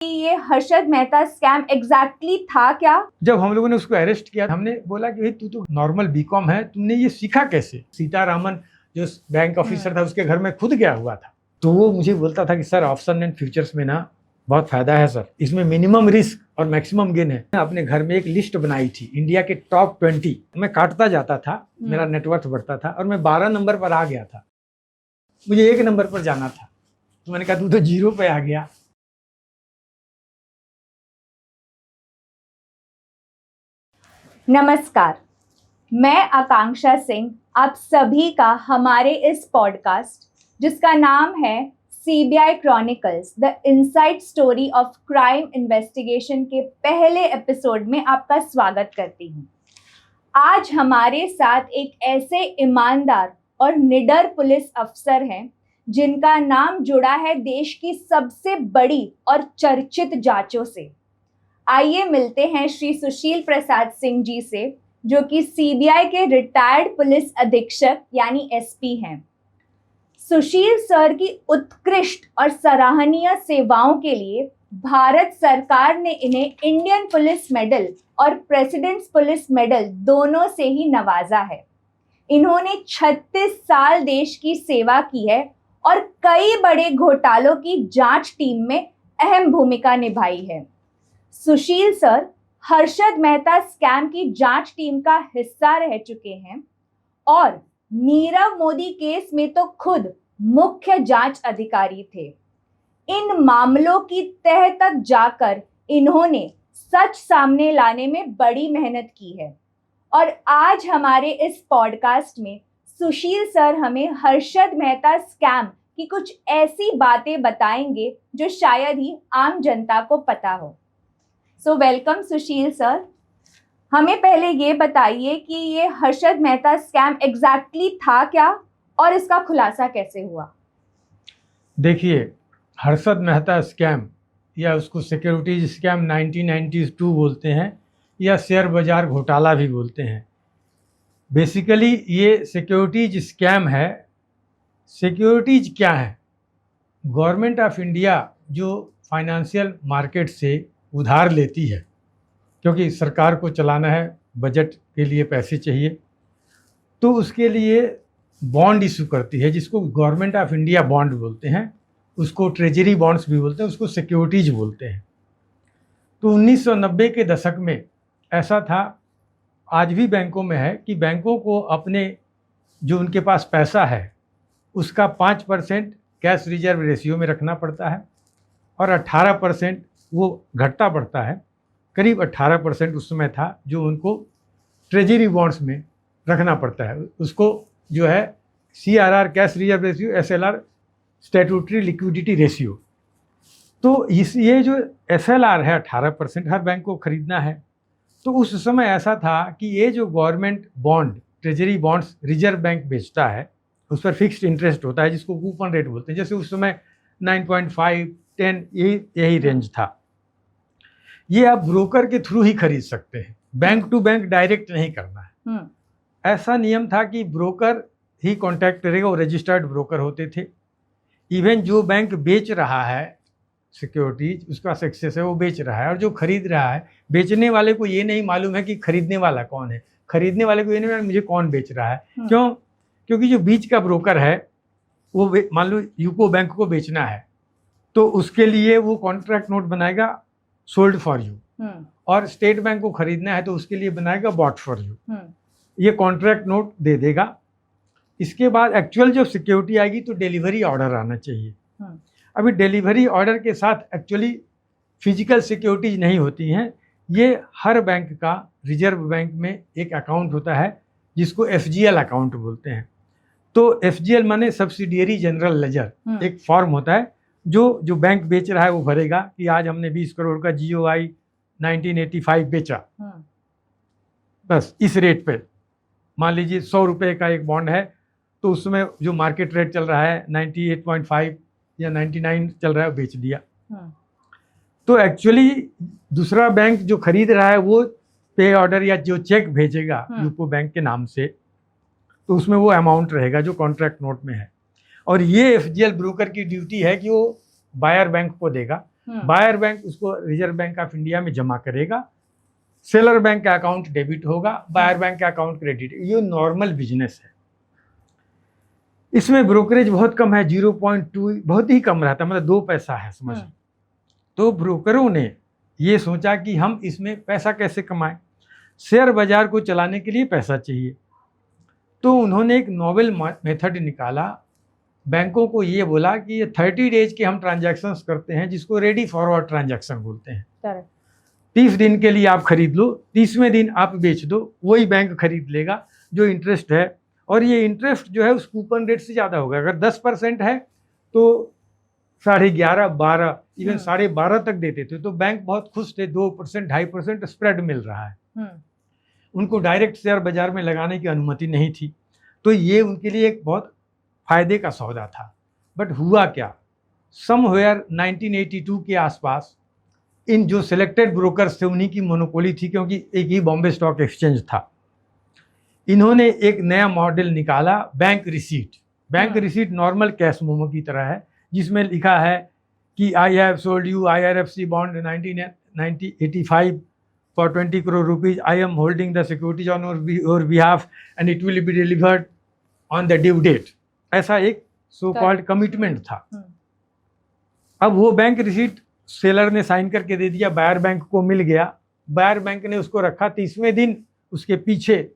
ये Harshad Mehta scam exactly था क्या? जब हम लोगों ने उसको अरेस्ट किया, हमने बोला कि भाई तू तो नॉर्मल बीकॉम है, तुमने ये सीखा कैसे? सीतारामन जो बैंक ऑफिसर था उसके घर में खुद गया हुआ था, तो वो मुझे बोलता था कि सर ऑप्शन एंड फ्यूचर्स में ना बहुत फायदा है सर, इसमें मिनिमम रिस्क और मैक्सिमम गेन है। मैं अपने घर में एक लिस्ट बनाई थी इंडिया के टॉप 20, मैं काटता जाता था, मेरा नेटवर्थ बढ़ता था और मैं 12 नंबर पर आ गया था। मुझे 1 नंबर पर जाना था, तो मैंने कहा तू तो 0 पे आ गया। नमस्कार, मैं आकांक्षा सिंह आप सभी का हमारे इस पॉडकास्ट जिसका नाम है CBI chronicles the inside story of crime investigation के पहले एपिसोड में आपका स्वागत करती हूँ। आज हमारे साथ एक ऐसे ईमानदार और निडर पुलिस अफसर हैं जिनका नाम जुड़ा है देश की सबसे बड़ी और चर्चित जांचों से। आइए मिलते हैं श्री सुशील प्रसाद सिंह जी से, जो कि सीबीआई के रिटायर्ड पुलिस अधीक्षक यानी एसपी हैं। सुशील सर की उत्कृष्ट और सराहनीय सेवाओं के लिए भारत सरकार ने इन्हें इंडियन पुलिस मेडल और प्रेसिडेंट्स पुलिस मेडल दोनों से ही नवाजा है। इन्होंने 36 साल देश की सेवा की है और कई बड़े घोटालों की जांच टीम में अहम भूमिका निभाई है। सुशील सर हर्षद मेहता स्कैम की जांच टीम का हिस्सा रह चुके हैं और नीरव मोदी केस में तो खुद मुख्य जांच अधिकारी थे। इन मामलों की तह तक जाकर इन्होंने सच सामने लाने में बड़ी मेहनत की है और आज हमारे इस पॉडकास्ट में सुशील सर हमें हर्षद मेहता स्कैम की कुछ ऐसी बातें बताएंगे जो शायद ही आम जनता को पता हो। सो वेलकम सुशील सर। हमें पहले ये बताइए कि ये हर्षद मेहता स्कैम एग्जैक्टली था क्या और इसका खुलासा कैसे हुआ? देखिए, हर्षद मेहता स्कैम या उसको सिक्योरिटीज स्कैम 1992 बोलते हैं या शेयर बाजार घोटाला भी बोलते हैं। बेसिकली ये सिक्योरिटीज स्कैम है। सिक्योरिटीज क्या है? गवर्नमेंट ऑफ इंडिया जो फाइनेंशियल मार्केट से उधार लेती है, क्योंकि सरकार को चलाना है, बजट के लिए पैसे चाहिए, तो उसके लिए बॉन्ड इशू करती है जिसको गवर्नमेंट ऑफ इंडिया बॉन्ड बोलते हैं, उसको ट्रेजरी बॉन्ड्स भी बोलते हैं, उसको सिक्योरिटीज बोलते हैं। तो 1990 के दशक में ऐसा था, आज भी बैंकों में है, कि बैंकों को अपने जो उनके पास पैसा है उसका 5% कैश रिजर्व रेशियो में रखना पड़ता है और 18% वो घटता पड़ता है। करीब 18% उस समय था जो उनको ट्रेजरी बॉन्ड्स में रखना पड़ता है। उसको जो है CRR cash reserve ratio, SLR statutory liquidity ratio. तो ये जो SLR है 18% हर बैंक को खरीदना है। तो उस समय ऐसा था कि ये जो government bond treasury bonds reserve bank बेचता है उस पर फिक्स्ड इंटरेस्ट होता है जिसको कूपन रेट बोलते हैं। जैसे उस समय 9.5, 10 यही रेंज था। ये आप ब्रोकर के थ्रू ही खरीद सकते हैं, बैंक टू बैंक डायरेक्ट नहीं करना है। ऐसा नियम था कि ब्रोकर ही कांटेक्ट करेगा, वो रजिस्टर्ड ब्रोकर होते थे। इवन जो बैंक बेच रहा है सिक्योरिटीज, उसका सक्सेस है, वो बेच रहा है, और जो खरीद रहा है, बेचने वाले को ये नहीं मालूम है कि खरीदने वाला कौन है, खरीदने वाले को ये नहीं मालूम मुझे कौन बेच रहा है। क्यों? क्योंकि जो बीच का ब्रोकर है वो मान लो यूको बैंक को बेचना है तो उसके लिए वो कॉन्ट्रैक्ट नोट बनाएगा सोल्ड फॉर यू, और स्टेट बैंक को खरीदना है तो उसके लिए बनाएगा बॉट फॉर यू। ये कॉन्ट्रैक्ट नोट दे देगा। इसके बाद एक्चुअल जब सिक्योरिटी आएगी तो डिलीवरी ऑर्डर आना चाहिए। अभी डिलीवरी ऑर्डर के साथ एक्चुअली फिजिकल सिक्योरिटीज नहीं होती हैं। ये हर बैंक का रिजर्व बैंक में एक अकाउंट होता है जिसको FGL अकाउंट बोलते हैं। तो FGL माने सब्सिडियरी जनरल लेजर, एक फॉर्म होता है जो बैंक बेच रहा है वो भरेगा कि आज हमने 20 करोड़ का GOI 1985 बेचा, बस इस रेट पे। मान लीजिए 100 रुपये का एक बॉन्ड है तो उसमें जो मार्केट रेट चल रहा है 98.5 या 99 चल रहा है, बेच दिया। तो एक्चुअली दूसरा बैंक जो खरीद रहा है वो पे ऑर्डर या जो चेक भेजेगा यूको बैंक के नाम से, तो उसमें वो अमाउंट रहेगा जो कॉन्ट्रैक्ट नोट में है। और ये FGL ब्रोकर की ड्यूटी है कि वो बायर बैंक को देगा बायर बैंक उसको रिजर्व बैंक ऑफ इंडिया में जमा करेगा, सेलर बैंक का अकाउंट डेबिट होगा, बायर बैंक का अकाउंट क्रेडिट। ये नॉर्मल बिजनेस है। इसमें ब्रोकरेज बहुत कम है, 0.2 बहुत ही कम रहता है, मतलब 2 पैसा है समझ। तो ब्रोकरों ने ये सोचा कि हम इसमें पैसा कैसे कमाएं, शेयर बाजार को चलाने के लिए पैसा चाहिए। तो उन्होंने एक नोवेल मेथड निकाला, बैंकों को ये बोला कि ये 30 डेज के हम ट्रांजैक्शंस करते हैं, जिसको रेडी फॉरवर्ड ट्रांजैक्शन बोलते हैं। 30 दिन के लिए आप खरीद लो, 30वें दिन आप बेच दो, वही बैंक खरीद लेगा जो इंटरेस्ट है। और ये इंटरेस्ट जो है उस कूपन रेट से ज़्यादा होगा। अगर 10% है तो 11.5, 12, इवन 12.5 तक देते थे, तो बैंक बहुत खुश थे, 2%, 2.5% स्प्रेड मिल रहा है। उनको डायरेक्ट शेयर बाजार में लगाने की अनुमति नहीं थी, तो ये उनके लिए एक बहुत फायदे का सौदा था। बट हुआ क्या, समवेयर 1982 के आसपास इन जो सिलेक्टेड ब्रोकर्स थे उन्हीं की मोनोपोली थी, क्योंकि एक ही बॉम्बे स्टॉक एक्सचेंज था। इन्होंने एक नया मॉडल निकाला, bank receipt. Bank receipt normal cash memo की तरह है, जिसमें लिखा है कि I have sold you IRFC bond 1985 for 20 crore rupees, I am holding the securities on your behalf and it will be delivered on the due date. ऐसा एक so called commitment था। अब वो बैंक रिसीट सेलर ने sign करके दे दिया, buyer bank को मिल गया। बायर बैंक ने उसको रखा, 30वें दिन उसके पीछे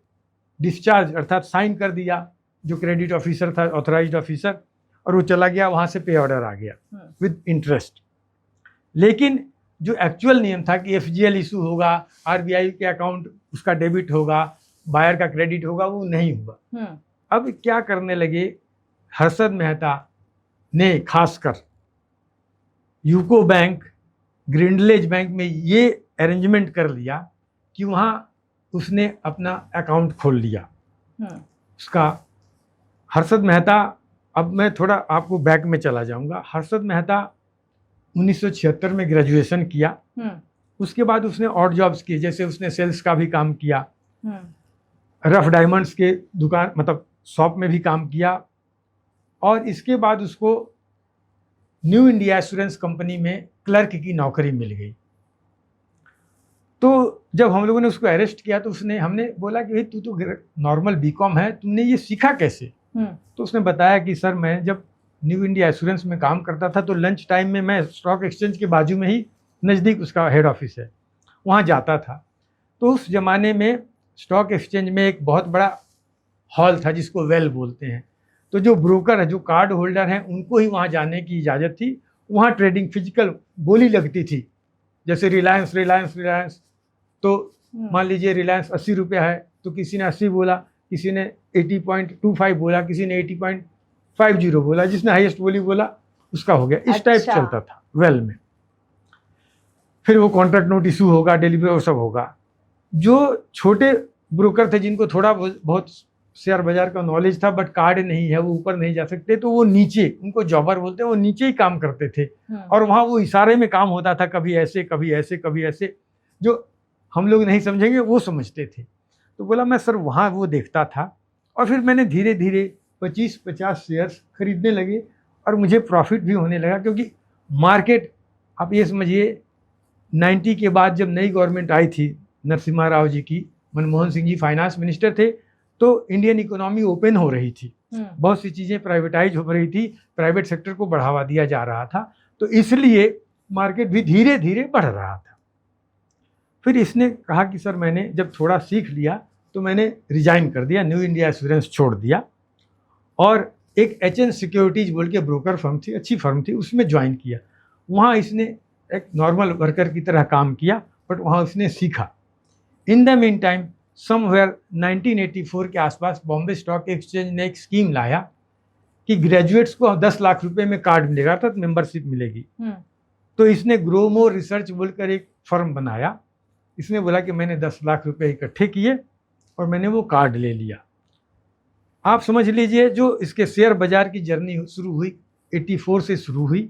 डिस्चार्ज अर्थात साइन कर दिया जो क्रेडिट ऑफिसर था, ऑथराइज्ड ऑफिसर, और वो चला गया, वहाँ से पे ऑर्डर आ गया विद इंटरेस्ट। लेकिन जो एक्चुअल नियम था कि FGL इशू होगा, RBI के अकाउंट उसका डेबिट होगा, बायर का क्रेडिट होगा, वो नहीं हुआ। अब क्या करने लगे, हर्षद मेहता ने खासकर यूको बैंक, ग्रिंडलेज बैंक में ये अरेंजमेंट कर लिया कि वहाँ उसने अपना अकाउंट खोल लिया उसका। हर्षद मेहता, अब मैं थोड़ा आपको बैक में चला जाऊंगा। हर्षद मेहता 1976 में ग्रेजुएशन किया। उसके बाद उसने ऑड जॉब्स किए, जैसे उसने सेल्स का भी काम किया, रफ डायमंड्स के दुकान मतलब शॉप में भी काम किया, और इसके बाद उसको न्यू इंडिया एश्योरेंस कंपनी में क्लर्क की नौकरी मिल गई। तो जब हम लोगों ने उसको अरेस्ट किया तो हमने बोला कि भाई तू तो नॉर्मल BCom है, तुमने ये सीखा कैसे? तो उसने बताया कि सर मैं जब न्यू इंडिया एश्योरेंस में काम करता था तो लंच टाइम में मैं स्टॉक एक्सचेंज के बाजू में ही नज़दीक उसका हेड ऑफिस है, वहाँ जाता था। तो उस ज़माने में स्टॉक एक्सचेंज में एक बहुत बड़ा हॉल था जिसको वेल बोलते हैं। तो जो ब्रोकर है, जो कार्ड होल्डर हैं, उनको ही वहाँ जाने की इजाज़त थी। वहाँ ट्रेडिंग फिजिकल बोली लगती थी, जैसे रिलायंस। तो मान लीजिए रिलायंस 80 रुपया है, तो किसी ने 80 बोला, किसी ने 80.25 बोला, किसी ने 80.50 बोला, जिसने हाईएस्ट बोली बोला उसका हो गया। इस टाइप चलता था वेल में। फिर वो कॉन्ट्रैक्ट नोट इशू होगा, डिलीवरी और सब होगा। जो छोटे ब्रोकर थे जिनको थोड़ा बहुत शेयर बाजार का नॉलेज था बट कार्ड नहीं है, वो ऊपर नहीं जा सकते, तो वो नीचे, उनको जॉबर बोलते हैं, वो नीचे ही काम करते थे। और वहाँ वो इशारे में काम होता था, कभी ऐसे कभी ऐसे कभी ऐसे, जो हम लोग नहीं समझेंगे वो समझते थे। तो बोला मैं सर वहाँ वो देखता था, और फिर मैंने धीरे धीरे 25-50 शेयर्स खरीदने लगे और मुझे प्रॉफिट भी होने लगा, क्योंकि मार्केट, आप ये समझिए 90 के बाद जब नई गवर्नमेंट आई थी नरसिम्हा राव जी की, मनमोहन सिंह जी फाइनेंस मिनिस्टर थे, तो इंडियन इकोनॉमी ओपन हो रही थी, बहुत सी चीज़ें प्राइवेटाइज हो रही थी, प्राइवेट सेक्टर को बढ़ावा दिया जा रहा था, तो इसलिए मार्केट भी धीरे धीरे बढ़ रहा था। फिर इसने कहा कि सर मैंने जब थोड़ा सीख लिया तो मैंने रिजाइन कर दिया, न्यू इंडिया एश्योरेंस छोड़ दिया, और एक HN सिक्योरिटीज बोल के ब्रोकर फर्म थी, अच्छी फर्म थी, उसमें ज्वाइन किया। वहाँ इसने एक नॉर्मल वर्कर की तरह काम किया, बट वहाँ उसने सीखा। In the mean time somewhere 1984 के आसपास बॉम्बे स्टॉक एक्सचेंज ने एक स्कीम लाया कि ग्रेजुएट्स को 10 लाख रुपए में कार्ड मिलेगा, तो मेंबरशिप मिलेगी। तो इसने ग्रो मोर रिसर्च बोलकर एक फर्म बनाया। इसने बोला कि मैंने 10 लाख रुपए इकट्ठे किए और मैंने वो कार्ड ले लिया। आप समझ लीजिए, जो इसके शेयर बाजार की जर्नी शुरू हुई 84 से शुरू हुई,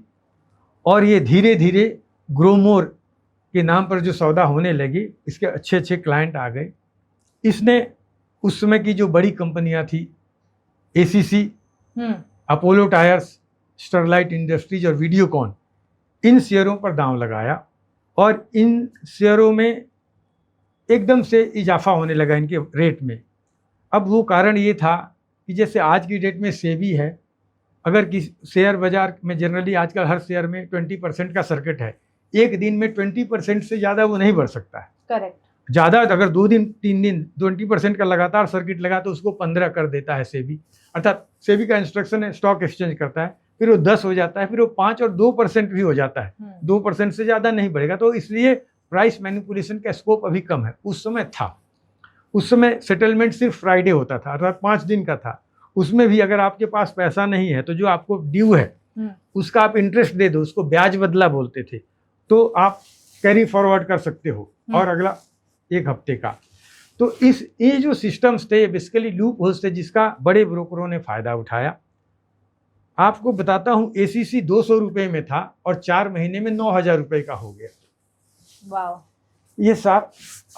और ये धीरे धीरे ग्रो मोर के नाम पर जो सौदा होने लगी, इसके अच्छे अच्छे क्लाइंट आ गए। इसने उस समय की जो बड़ी कंपनियां थी, ACC, Apollo tyres, Sterlite industries और वीडियोकॉन, इन शेयरों पर दांव लगाया और इन शेयरों में एकदम से इजाफा होने लगा इनके रेट में। अब वो कारण ये था कि जैसे आज की डेट में सेबी है, अगर किसी शेयर बाजार में जनरली आजकल हर शेयर में 20% का सर्किट है, एक दिन में 20% से ज़्यादा वो नहीं बढ़ सकता है। करेक्ट। ज़्यादा अगर 2 दिन 3 दिन 20% का लगातार सर्किट लगा तो उसको 15 कर देता है सेबी, अर्थात सेबी का इंस्ट्रक्शन है, स्टॉक एक्सचेंज करता है, फिर वो 10 हो जाता है, फिर वो 5 और 2% भी हो जाता है, 2% से ज़्यादा नहीं बढ़ेगा। तो इसलिए प्राइस मैनिपुलेशन का स्कोप अभी कम है। उस समय था, उस समय सेटलमेंट सिर्फ फ्राइडे होता था, अर्थात 5 दिन का था। उसमें भी अगर आपके पास पैसा नहीं है तो जो आपको ड्यू है उसका आप इंटरेस्ट दे दो, उसको ब्याज बदला बोलते थे, तो आप कैरी फॉरवर्ड कर सकते हो और अगला 1 हफ्ते का। तो ये जो सिस्टम्स थे बेसिकली लूप होल्स थे जिसका बड़े ब्रोकरों ने फ़ायदा उठाया। आपको बताता हूँ एसीसी 200 रुपये में था और 4 महीने में 9,000 रुपये का हो गया। वाह। ये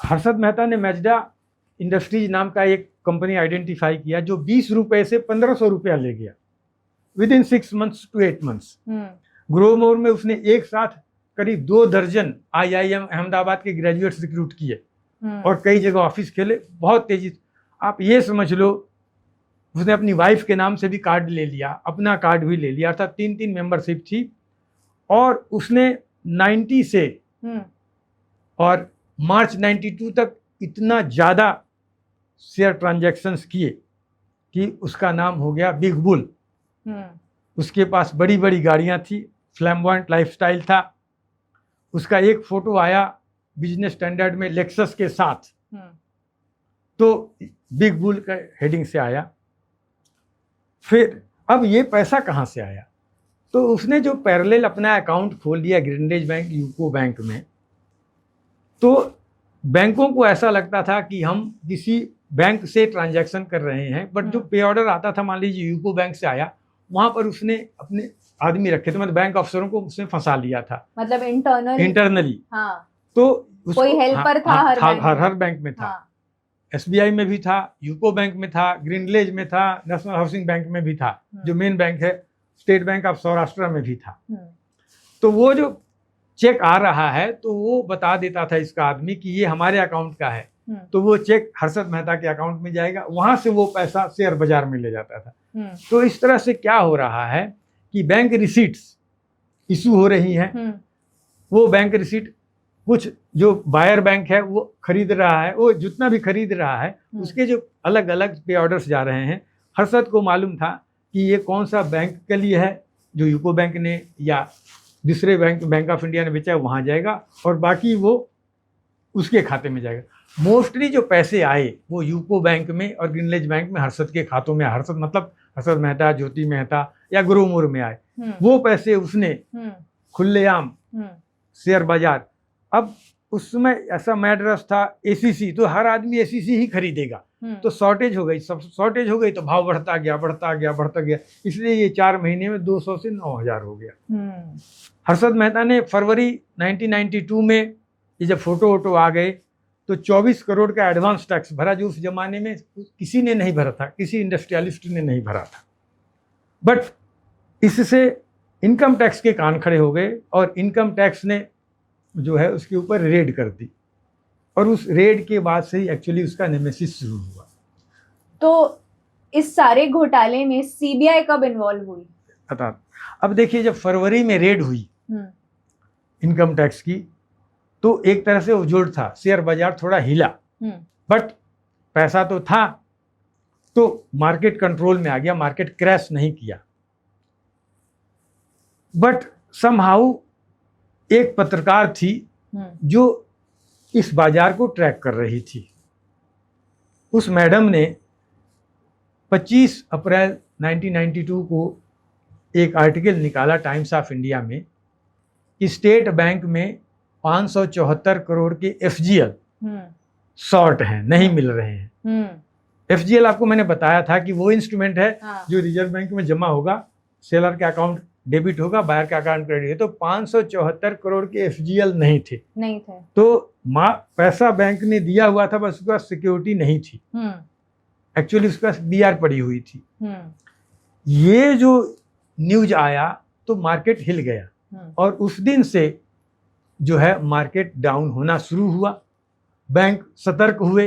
हर्षद मेहता ने मैजडा इंडस्ट्रीज नाम का एक कंपनी आइडेंटिफाई किया जो 20 रुपये से 1,500 रुपया ले गया within 6 months to 8 months। Growmore में उसने एक साथ करीब 2 दर्जन IIM अहमदाबाद के ग्रेजुएट्स रिक्रूट किए और कई जगह ऑफिस खेले बहुत तेजी। आप ये समझ लो उसने अपनी वाइफ के नाम से भी कार्ड ले लिया, अपना कार्ड भी ले लिया, अर्थात 3 मेंबरशिप थी। और उसने 90 से और मार्च 92 तक इतना ज़्यादा शेयर ट्रांजैक्शंस किए कि उसका नाम हो गया बिग बुल। उसके पास बड़ी बड़ी गाड़ियां थी, फ्लैम्बॉयंट लाइफस्टाइल था। उसका एक फोटो आया बिजनेस स्टैंडर्ड में लेक्सस के साथ, तो बिग बुल का हेडिंग से आया। फिर अब ये पैसा कहाँ से आया, तो उसने जो पैरेलल अपना अकाउंट खोल लिया ग्रीनरेज बैंक, यूको बैंक में, तो बैंकों को ऐसा लगता था कि हम किसी बैंक से ट्रांजैक्शन कर रहे हैं, बट जो पे ऑर्डर आता था, मान लीजिए यूको बैंक से आया, वहां पर उसने अपने आदमी रखे थे, मतलब बैंक अफसरों को उसने फंसा लिया था, मतलब इंटरनली। हाँ, तो कोई हेल्पर था, हर बैंक में था। SBI में भी था, यूको बैंक में था, ग्रीनरेज में था, नेशनल हाउसिंग बैंक में भी था, जो मेन बैंक है, स्टेट बैंक ऑफ सौराष्ट्र में भी था। तो वो जो चेक आ रहा है तो वो बता देता था इसका आदमी कि ये हमारे अकाउंट का है, तो वो चेक हर्षद मेहता के अकाउंट में जाएगा, वहां से वो पैसा शेयर बाजार में ले जाता था। तो इस तरह से क्या हो रहा है कि बैंक रिसीट्स इशू हो रही हैं। वो बैंक रिसीट कुछ जो बायर बैंक है वो खरीद रहा है, वो जितना भी खरीद रहा है उसके जो अलग अलग पे ऑर्डर्स जा रहे हैं, हर्षद को मालूम था कि ये कौन सा बैंक के लिए है, जो यूको बैंक ने या दूसरे बैंक ऑफ इंडिया ने बेचा है वहाँ जाएगा और बाकी वो उसके खाते में जाएगा। मोस्टली जो पैसे आए वो यूको बैंक में और ग्रीनरेज बैंक में हर्षद के खातों में, हर्षद मतलब हर्षद मेहता, ज्योति मेहता या ग्रोमोर में आए। वो पैसे उसने खुलेआम शेयर बाजार, अब उस समय ऐसा मैडरस था एसीसी, तो हर आदमी एसीसी ही खरीदेगा, तो शॉर्टेज हो गई, सब शॉर्टेज हो गई तो भाव बढ़ता गया, इसलिए ये 4 महीने में 200 से 9,000 हो गया। हर्षद मेहता ने फरवरी 1992 में ये जब फोटो वोटो आ गए तो 24 करोड़ का एडवांस टैक्स भरा, जो उस जमाने में किसी ने नहीं भरा था, किसी इंडस्ट्रियलिस्ट ने नहीं भरा था। बट इससे इनकम टैक्स के कान खड़े हो गए और इनकम टैक्स ने जो है उसके ऊपर रेड कर दी, और उस रेड के बाद से ही एक्चुअली उसका नेमेसिस शुरू हुआ। तो इस सारे घोटाले में सीबीआई कब इन्वॉल्व हुई? अर्थात अब देखिए, जब फरवरी में रेड हुई इनकम टैक्स की, तो एक तरह से उजोड़ था, शेयर बाजार थोड़ा हिला, बट पैसा तो था, तो मार्केट कंट्रोल में आ गया, मार्केट क्रैश नहीं किया। बट समहाउ एक पत्रकार थी जो इस बाजार को ट्रैक कर रही थी। उस मैडम ने 25 अप्रैल 1992 को एक आर्टिकल निकाला टाइम्स ऑफ इंडिया में कि स्टेट बैंक में 574 करोड़ के FGL शॉर्ट हैं, नहीं मिल रहे हैं। FGL आपको मैंने बताया था कि वो इंस्ट्रूमेंट है जो रिजर्व बैंक में जमा होगा, सेलर का अकाउंट डेबिट होगा, बायर का अकाउंट क्रेडिट है। तो 574 करोड़ के FGL नहीं थे। तो पैसा बैंक ने दिया हुआ था, बस उसके पास सिक्योरिटी नहीं थी, एक्चुअली उसके पास BR पड़ी हुई थी। ये जो न्यूज आया तो मार्केट हिल गया, और उस दिन से जो है मार्केट डाउन होना शुरू हुआ, बैंक सतर्क हुए,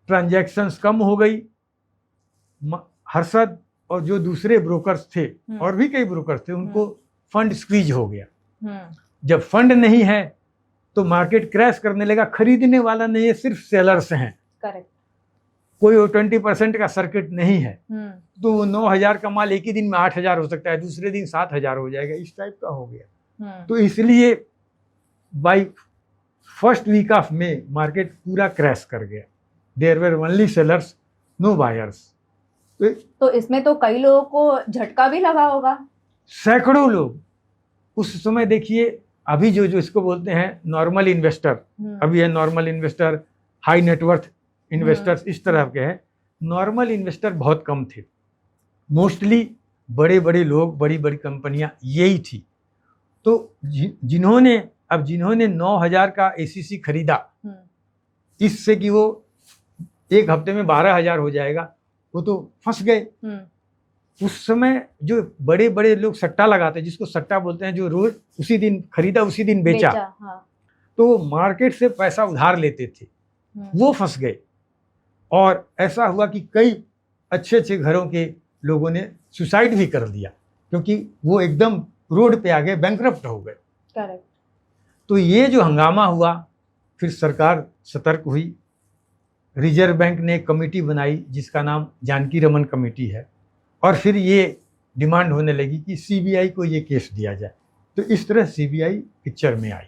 ट्रांजैक्शंस कम हो गई। हर्षद और जो दूसरे ब्रोकर्स थे और भी कई ब्रोकर्स थे, उनको फंड स्क्वीज हो गया। जब फंड नहीं है तो मार्केट क्रैश करने लगा। खरीदने वाला नहीं है, सिर्फ सेलर्स हैं। करेक्ट। कोई 20% का सर्किट नहीं है। तो वो 9,000 का माल एक ही दिन में 8,000 हो सकता है, दूसरे दिन 7,000 हो जाएगा, इस टाइप का हो गया। तो इसलिए by first week of May market पूरा क्रैश कर गया। There were only sellers, no buyers. तो इसमें तो कई लोगों को झटका भी लगा होगा। सैकड़ों लोग उस समय, देखिए अभी जो इसको बोलते हैं नॉर्मल इन्वेस्टर, अभी है normal investor, high net worth investors, इस तरह के हैं। नॉर्मल इन्वेस्टर बहुत कम थे, मोस्टली बड़े बड़े लोग, बड़ी बड़ी कंपनियां यही थी। तो जिन्होंने 9,000 का एसीसी खरीदा इससे कि वो एक हफ्ते में 12,000 हो जाएगा, वो तो फंस गए। उस समय जो बड़े बड़े लोग सट्टा लगाते, जिसको सट्टा बोलते हैं, जो रोज उसी दिन खरीदा उसी दिन बेचा, हाँ। तो मार्केट से पैसा उधार लेते थे, वो फंस गए। और ऐसा हुआ कि कई अच्छे अच्छे घरों के लोगों ने सुसाइड भी कर दिया, क्योंकि वो एकदम रोड पे आ गए, बैंकरप्ट हो गए। करेक्ट। तो ये जो हंगामा हुआ, फिर सरकार सतर्क हुई। रिजर्व बैंक ने एक कमेटी बनाई जिसका नाम जानकी रमन कमेटी है, और फिर ये डिमांड होने लगी कि सीबीआई को ये केस दिया जाए। तो इस तरह सीबीआई पिक्चर में आई।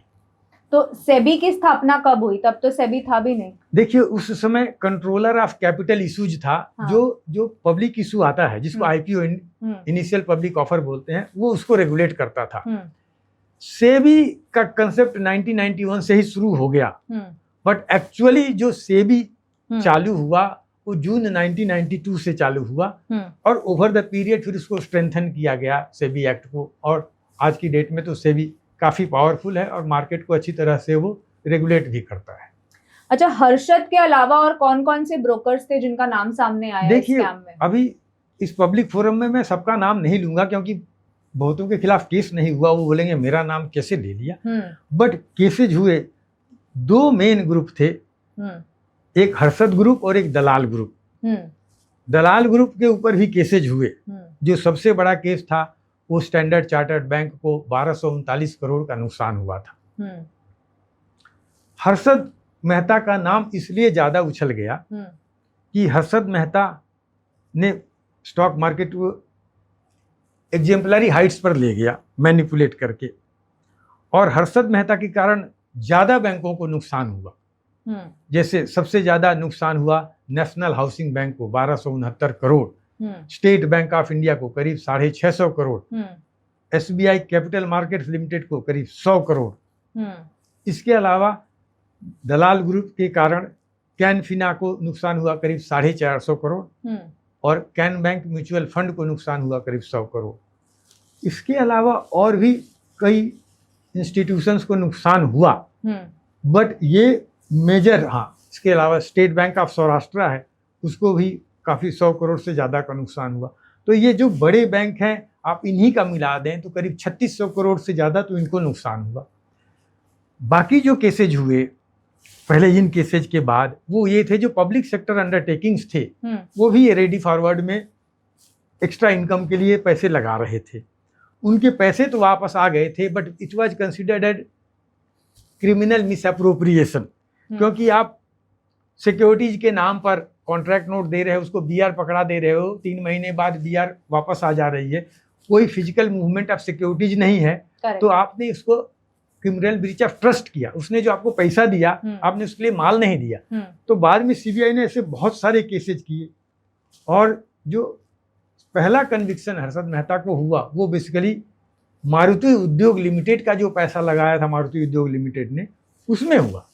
तो सेबी की स्थापना कब हुई? तब तो सेबी था भी नहीं। देखिए उस समय कंट्रोलर ऑफ कैपिटल इशूज था। हाँ। जो पब्लिक इशू आता है, जिसको आईपीओ, इनिशियल पब्लिक ऑफर बोलते हैं, वो उसको रेगुलेट करता था। सेबी का कंसेप्ट 1991 से ही शुरू हो गया, बट एक्चुअली जो सेबी चालू हुआ वो जून 1992 से चालू हुआ, और ओवर द पीरियड फिर उसको स्ट्रेंथन किया गया सेबी एक्ट को। और आज की डेट में तो सेबी काफ़ी पावरफुल है और मार्केट को अच्छी तरह से वो रेगुलेट भी करता है। अच्छा, हर्षद के अलावा और कौन कौन से ब्रोकर्स थे जिनका नाम सामने आया? देखिए अभी इस पब्लिक फोरम में मैं सबका नाम नहीं लूंगा, क्योंकि बहुतों के खिलाफ केस नहीं हुआ, वो बोलेंगे मेरा नाम कैसे ले लिया। बट केसेज हुए। दो मेन ग्रुप थे, एक हर्षद ग्रुप और एक दलाल ग्रुप। दलाल ग्रुप के ऊपर भी केसेज हुए। जो सबसे बड़ा केस था वो स्टैंडर्ड चार्टर्ड बैंक को 1239 करोड़ का नुकसान हुआ था। हर्षद मेहता का नाम इसलिए ज्यादा उछल गया कि हर्षद मेहता ने स्टॉक मार्केट को एग्जेम्पलरी हाइट्स पर ले गया मैनिपुलेट करके, और हर्षद मेहता के कारण ज्यादा बैंकों को नुकसान हुआ। जैसे सबसे ज्यादा नुकसान हुआ नेशनल हाउसिंग बैंक को 1269 crore, state Bank of India को करीब 650 crore, SBI capital markets limited को करीब 100 करोड़। इसके अलावा दलाल ग्रुप के कारण कैन फिना को नुकसान हुआ करीब 450 करोड़, और कैन बैंक म्यूचुअल फंड को नुकसान हुआ करीब 100 करोड़। इसके अलावा और भी कई इंस्टीट्यूशंस को नुकसान हुआ, बट ये मेजर, हाँ, इसके अलावा स्टेट बैंक ऑफ सौराष्ट्र है, उसको भी काफ़ी 100 करोड़ से ज़्यादा का नुकसान हुआ। तो ये जो बड़े बैंक हैं, आप इन्हीं का मिला दें तो करीब 3600 करोड़ से ज़्यादा तो इनको नुकसान हुआ। बाकी जो केसेज हुए पहले इन केसेज के बाद, वो ये थे जो पब्लिक सेक्टर अंडरटेकिंग्स थे, वो भी रेडी फॉरवर्ड में एक्स्ट्रा इनकम के लिए पैसे लगा रहे थे। उनके पैसे तो वापस आ गए थे, but it was considered as criminal misappropriation, क्योंकि आप सिक्योरिटीज के नाम पर कॉन्ट्रैक्ट नोट दे रहे हो, उसको बीआर पकड़ा दे रहे हो, 3 महीने बाद बीआर वापस आ जा रही है, कोई फिजिकल मूवमेंट ऑफ सिक्योरिटीज नहीं है, तो आपने इसको क्रिमिनल ब्रीच ऑफ ट्रस्ट किया। उसने जो आपको पैसा दिया, आपने उसके लिए माल नहीं दिया। तो बाद में सीबीआई ने ऐसे बहुत सारे केसेज किए, और जो पहला कन्विक्शन हर्षद मेहता को हुआ वो बेसिकली मारुति उद्योग लिमिटेड का जो पैसा लगाया था मारुति उद्योग लिमिटेड ने, उसमें हुआ।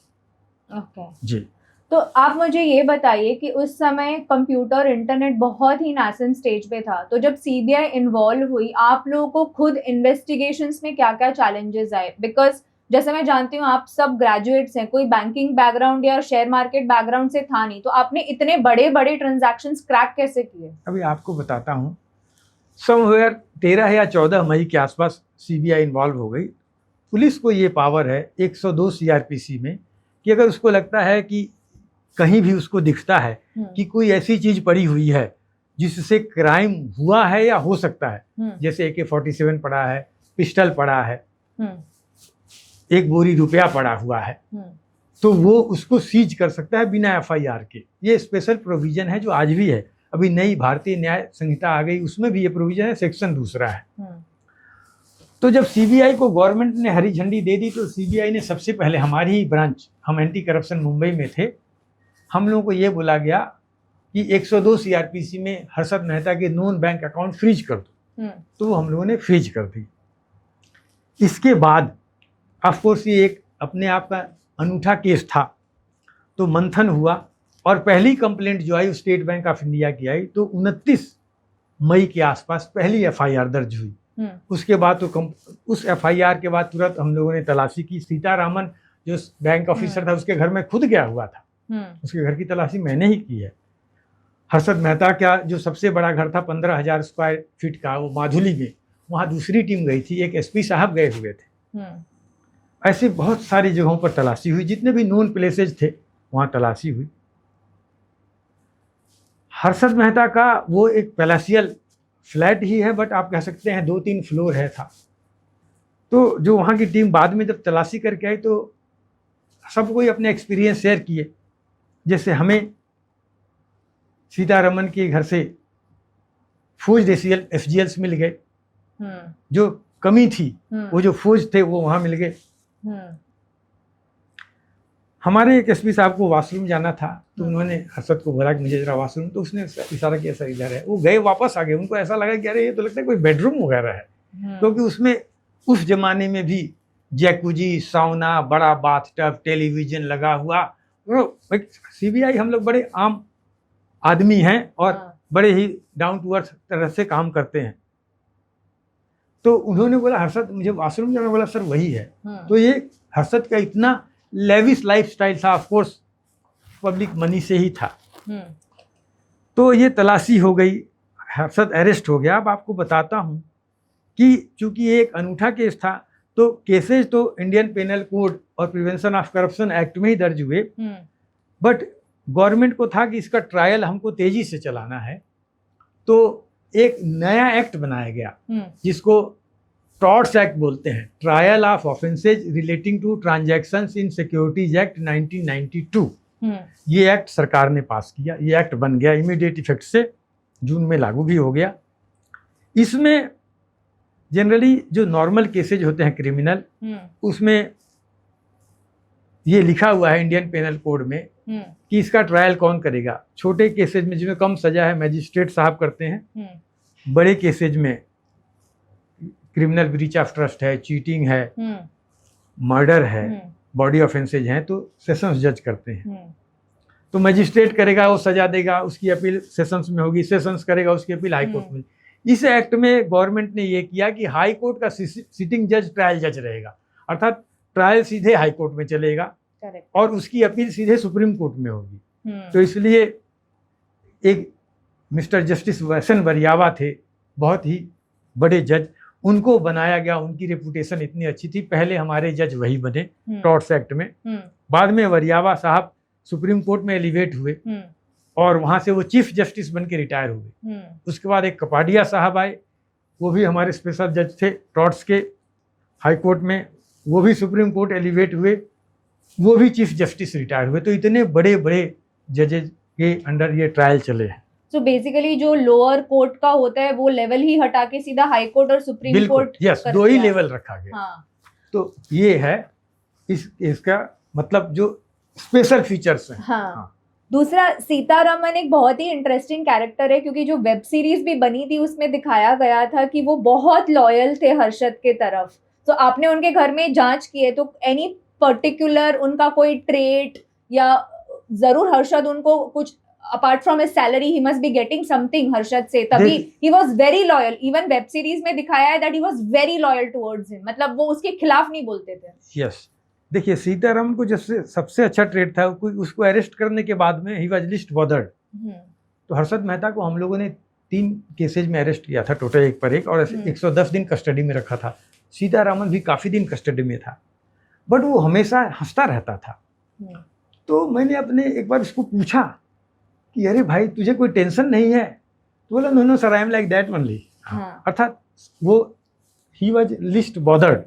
जी। तो आप मुझे ये बताइए कि उस समय कंप्यूटर इंटरनेट बहुत ही नासेंट स्टेज पे था, तो जब सीबीआई इन्वॉल्व हुई, आप लोगों को खुद इन्वेस्टिगेशंस में क्या क्या चैलेंजेस आए? बिकॉज जैसे मैं जानती हूँ आप सब ग्रेजुएट्स हैं, कोई बैंकिंग बैकग्राउंड या शेयर मार्केट बैकग्राउंड से था नहीं, तो आपने इतने बड़े बड़े ट्रांजैक्शंस क्रैक कैसे किए? अभी आपको बताता हूँ। समवेयर 13 या 14 मई के आसपास सीबीआई इन्वॉल्व हो गई। पुलिस को ये पावर है 102 सीआरपीसी में कि अगर उसको लगता है कि कहीं भी उसको दिखता है कि कोई ऐसी चीज पड़ी हुई है जिससे क्राइम हुआ है या हो सकता है, जैसे AK-47 पड़ा है, पिस्टल पड़ा है, एक बोरी रुपया पड़ा हुआ है, तो वो उसको सीज कर सकता है बिना FIR के। ये स्पेशल प्रोविजन है जो आज भी है। अभी नई भारतीय न्याय संहिता आ गई, उसमें भी ये प्रोविजन है, सेक्शन 2 है। तो जब सीबीआई को गवर्नमेंट ने हरी झंडी दे दी तो सीबीआई ने सबसे पहले, हमारी ही ब्रांच, हम एंटी करप्शन मुंबई में थे, हम लोगों को ये बोला गया कि 102 सीआरपीसी में हर्षद मेहता के नॉन बैंक अकाउंट फ्रीज कर दो। तो हम लोगों ने फ्रीज कर दी। इसके बाद ऑफ कोर्स ये एक अपने आप का अनूठा केस था, तो मंथन हुआ और पहली कंप्लेंट जो आई स्टेट बैंक ऑफ इंडिया की आई, तो 29 मई के आसपास पहली FIR दर्ज हुई। उसके बाद तो उस FIR के बाद तुरंत हम लोगों ने तलाशी की। सीतारामन जो बैंक ऑफिसर था उसके घर में खुद गया हुआ था, उसके घर की तलाशी मैंने ही की है। हर्षद मेहता का जो सबसे बड़ा घर था 15,000 स्क्वायर फीट का, वो माधुली में, वहाँ दूसरी टीम गई थी, एक SP साहब गए हुए थे। ऐसे बहुत सारी जगहों पर तलाशी हुई, जितने भी नोन प्लेसेज थे वहाँ तलाशी हुई। हर्षद मेहता का वो एक पैलेसियल फ्लैट ही है, बट आप कह सकते हैं 2-3 फ्लोर है था। तो जो वहाँ की टीम बाद में जब तलाशी करके आई तो सब कोई अपने एक्सपीरियंस शेयर किए। जैसे हमें सीतारमन के घर से फोर्ज्ड FGLs मिल गए, जो कमी थी वो जो फोर्ज थे वो वहाँ मिल गए। हमारे एक SP साहब को वॉशरूम जाना था, तो उन्होंने हर्षद को बोला कि मुझे जरा वॉशरूम, तो उसने इशारा किया सर इधर है। वो गए, वापस आ गए। उनको ऐसा लगा कि अरे ये तो लगता है कोई बेडरूम वगैरह है, क्योंकि उसमें उस जमाने में भी जैकुजी, साउना, बड़ा बाथटब, टेलीविजन लगा हुआ। CBI हम लोग बड़े आम आदमी हैं और बड़े ही डाउन टू अर्थ तरह से काम करते हैं। तो उन्होंने बोला हर्षद मुझे वॉशरूम जाना, बोला सर वही है। तो ये हर्षद का इतना लेविश लाइफस्टाइल था, ऑफ कोर्स पब्लिक मनी से ही था। तो ये तलाशी हो गई, हर्षद अरेस्ट हो गया। अब आपको बताता हूँ कि चूंकि एक अनूठा केस था, तो केसेज तो इंडियन पेनल कोड और प्रिवेंशन ऑफ करप्शन एक्ट में ही दर्ज हुए, बट गवर्नमेंट को था कि इसका ट्रायल हमको तेजी से चलाना है, तो एक नया एक्ट बनाया गया जिसको टॉर्ट्स एक्ट बोलते हैं, trial of offences relating to transactions in securities act 1992। ये एक्ट सरकार ने पास किया, ये एक्ट बन गया, इमीडिएट इफेक्ट से जून में लागू भी हो गया। इसमें जनरली जो नॉर्मल केसेज होते हैं क्रिमिनल, उसमें ये लिखा हुआ है इंडियन पेनल कोड में कि इसका ट्रायल कौन करेगा। छोटे केसेज में जिसमें कम सजा है मैजिस्ट्रेट साहब करते हैं, बड़े केसेज में क्रिमिनल ब्रीच ऑफ ट्रस्ट है, चीटिंग है, मर्डर है, बॉडी ऑफेंसेज हैं, तो सेशंस जज करते हैं। तो मैजिस्ट्रेट करेगा, वो सजा देगा, उसकी अपील सेशंस में होगी, सेशंस करेगा, उसकी अपील हाई कोर्ट में। इस एक्ट में गवर्नमेंट ने ये किया कि हाई कोर्ट का सिटिंग जज ट्रायल जज रहेगा, अर्थात ट्रायल सीधे हाई कोर्ट में चलेगा और उसकी अपील सीधे सुप्रीम कोर्ट में होगी। तो इसलिए एक मिस्टर जस्टिस वैसन वरियावा थे, बहुत ही बड़े जज, उनको बनाया गया। उनकी रेपुटेशन इतनी अच्छी थी, पहले हमारे जज वही बने टॉर्ट्स एक्ट में। बाद में वरियावा साहब सुप्रीम कोर्ट में एलिवेट हुए और वहाँ से वो चीफ जस्टिस बन के रिटायर हुए। उसके बाद एक कपाडिया साहब आए, वो भी हमारे स्पेशल जज थे टॉर्ट्स के हाई कोर्ट में, वो भी सुप्रीम कोर्ट एलिवेट हुए, वो भी चीफ जस्टिस रिटायर हुए। तो इतने बड़े बड़े जजेज के अंडर ये ट्रायल चले हैं। तो बेसिकली जो लोअर कोर्ट का होता है वो लेवल ही हटा के सीधा हाई कोर्ट और सुप्रीम कोर्ट, यस, 2 ही लेवल रखा गया। तो ये है इसका मतलब जो स्पेशल फीचर्स हैं। हाँ। दूसरा, सीतारमन एक बहुत ही इंटरेस्टिंग कैरेक्टर है, क्योंकि जो वेब सीरीज भी बनी थी उसमें दिखाया गया था कि वो बहुत लॉयल थे हर्षद के तरफ। तो आपने उनके घर में जांच की है, तो एनी पर्टिकुलर उनका कोई ट्रेट, या जरूर हर्षद उनको कुछ apart from his salary he must be getting something Harshad से, तभी he was very loyal। even web series में दिखाया है that he was very loyal towards him, मतलब वो उसके खिलाफ नहीं बोलते थे। yes, देखिए सीतारामन को जैसे सबसे अच्छा ट्रेड था, उसको अरेस्ट करने के बाद में he was least bothered। तो हर्षद मेहता को हम लोगों ने 3 केसेज में अरेस्ट किया था, टोटल 1 पर 1, और 110 दिन कस्टडी में रखा था। सीतारामन भी काफ़ी दिन कस्टडी में था, बट वो हमेशा हंसता रहता था। तो मैंने अपने एक बार उसको पूछा कि अरे भाई तुझे कोई टेंशन नहीं है? तो बोला no no sir, I am like that only. अर्थात वो ही वॉज लिस्ट बॉदर्ड,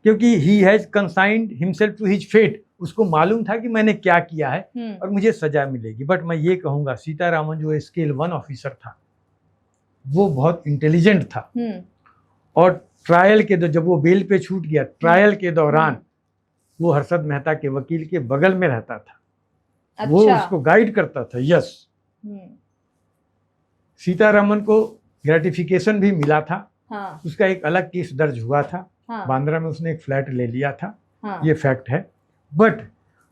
क्योंकि he has consigned himself to his fate. उसको मालूम था कि मैंने क्या किया है और मुझे सजा मिलेगी। बट मैं ये कहूँगा, सीतारामन जो स्केल 1 ऑफिसर था वो बहुत इंटेलिजेंट था। और ट्रायल के जब वो बेल पे छूट गया, ट्रायल के दौरान वो हर्षद मेहता के वकील के बगल में रहता था। अच्छा। वो उसको गाइड करता था। यस, सीतारामन को ग्रेटिफिकेशन भी मिला था। हाँ। उसका एक अलग केस दर्ज हुआ था। हाँ। बांद्रा में उसने एक फ्लैट ले लिया था। हाँ। ये फैक्ट है। बट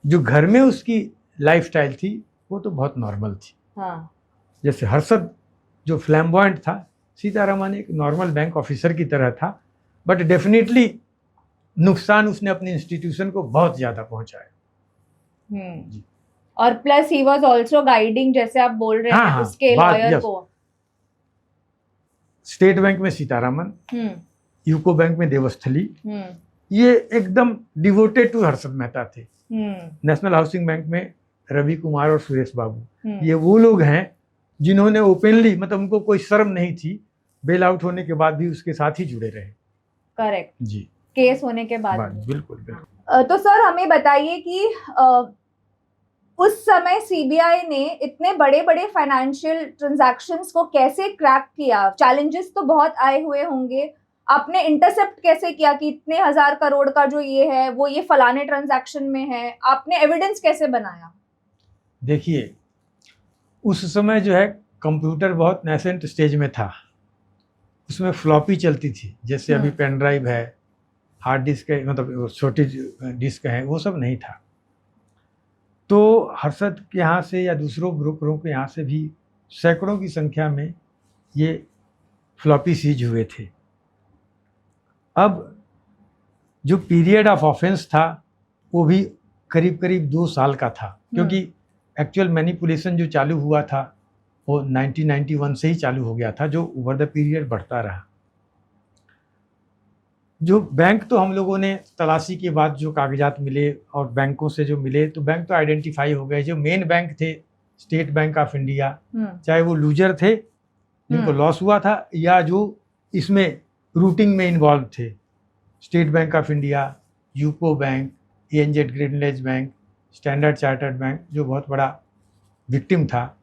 जो घर में उसकी लाइफस्टाइल थी वो तो बहुत नॉर्मल थी। हाँ। जैसे हर्षद जो फ्लैम्बॉयंट था, सीतारामन एक नॉर्मल बैंक ऑफिसर की तरह था। बट डेफिनेटली नुकसान उसने अपने इंस्टीट्यूशन को बहुत ज्यादा पहुंचाया। जी। और plus he was also guiding, जैसे आप बोल रहे हैं, उसके लॉयर को। स्टेट बैंक में सीतारामन, यूको बैंक में देवस्थली, ये एकदम डिवोटेड टू हर्षद मेहता थे। नेशनल हाउसिंग बैंक में रवि कुमार और सुरेश बाबू, ये वो लोग हैं जिन्होंने ओपनली, मतलब उनको कोई शर्म नहीं थी, बेल आउट होने के बाद भी उसके साथ ही जुड़े रहे। करेक्ट जी, केस होने के बाद। बिल्कुल बिल्कुल। तो सर हमें बताइए कि उस समय सीबीआई ने इतने बड़े बड़े फाइनेंशियल ट्रांजैक्शंस को कैसे क्रैक किया? चैलेंजेस तो बहुत आए हुए होंगे, आपने इंटरसेप्ट कैसे किया कि इतने 1000 करोड़ का जो ये है वो ये फलाने ट्रांजैक्शन में है? आपने एविडेंस कैसे बनाया? देखिए, उस समय जो है कंप्यूटर बहुत नेसेंट स्टेज में था। उसमें फ्लॉपी चलती थी, जैसे अभी पेन ड्राइव है, हार्ड डिस्क है, मतलब छोटी डिस्क है, वो सब नहीं था। तो हर्षद के यहाँ से या दूसरों ब्रोकरों के यहाँ से भी सैकड़ों की संख्या में ये फ्लॉपी सीज हुए थे। अब जो पीरियड ऑफ ऑफेंस था वो भी करीब करीब 2 साल का था, क्योंकि एक्चुअल मैनिपुलेशन जो चालू हुआ था वो 1991 से ही चालू हो गया था, जो ओवर द पीरियड बढ़ता रहा। जो बैंक तो हम लोगों ने तलाशी के बाद जो कागजात मिले और बैंकों से जो मिले, तो बैंक तो आइडेंटिफाई हो गए। जो मेन बैंक थे, स्टेट बैंक ऑफ इंडिया, चाहे वो लूजर थे जिनको लॉस हुआ था, या जो इसमें रूटिंग में इन्वॉल्व थे, State Bank of India, UCO Bank, ANZ Grindlays Bank, Standard Chartered Bank जो बहुत बड़ा विक्टिम था,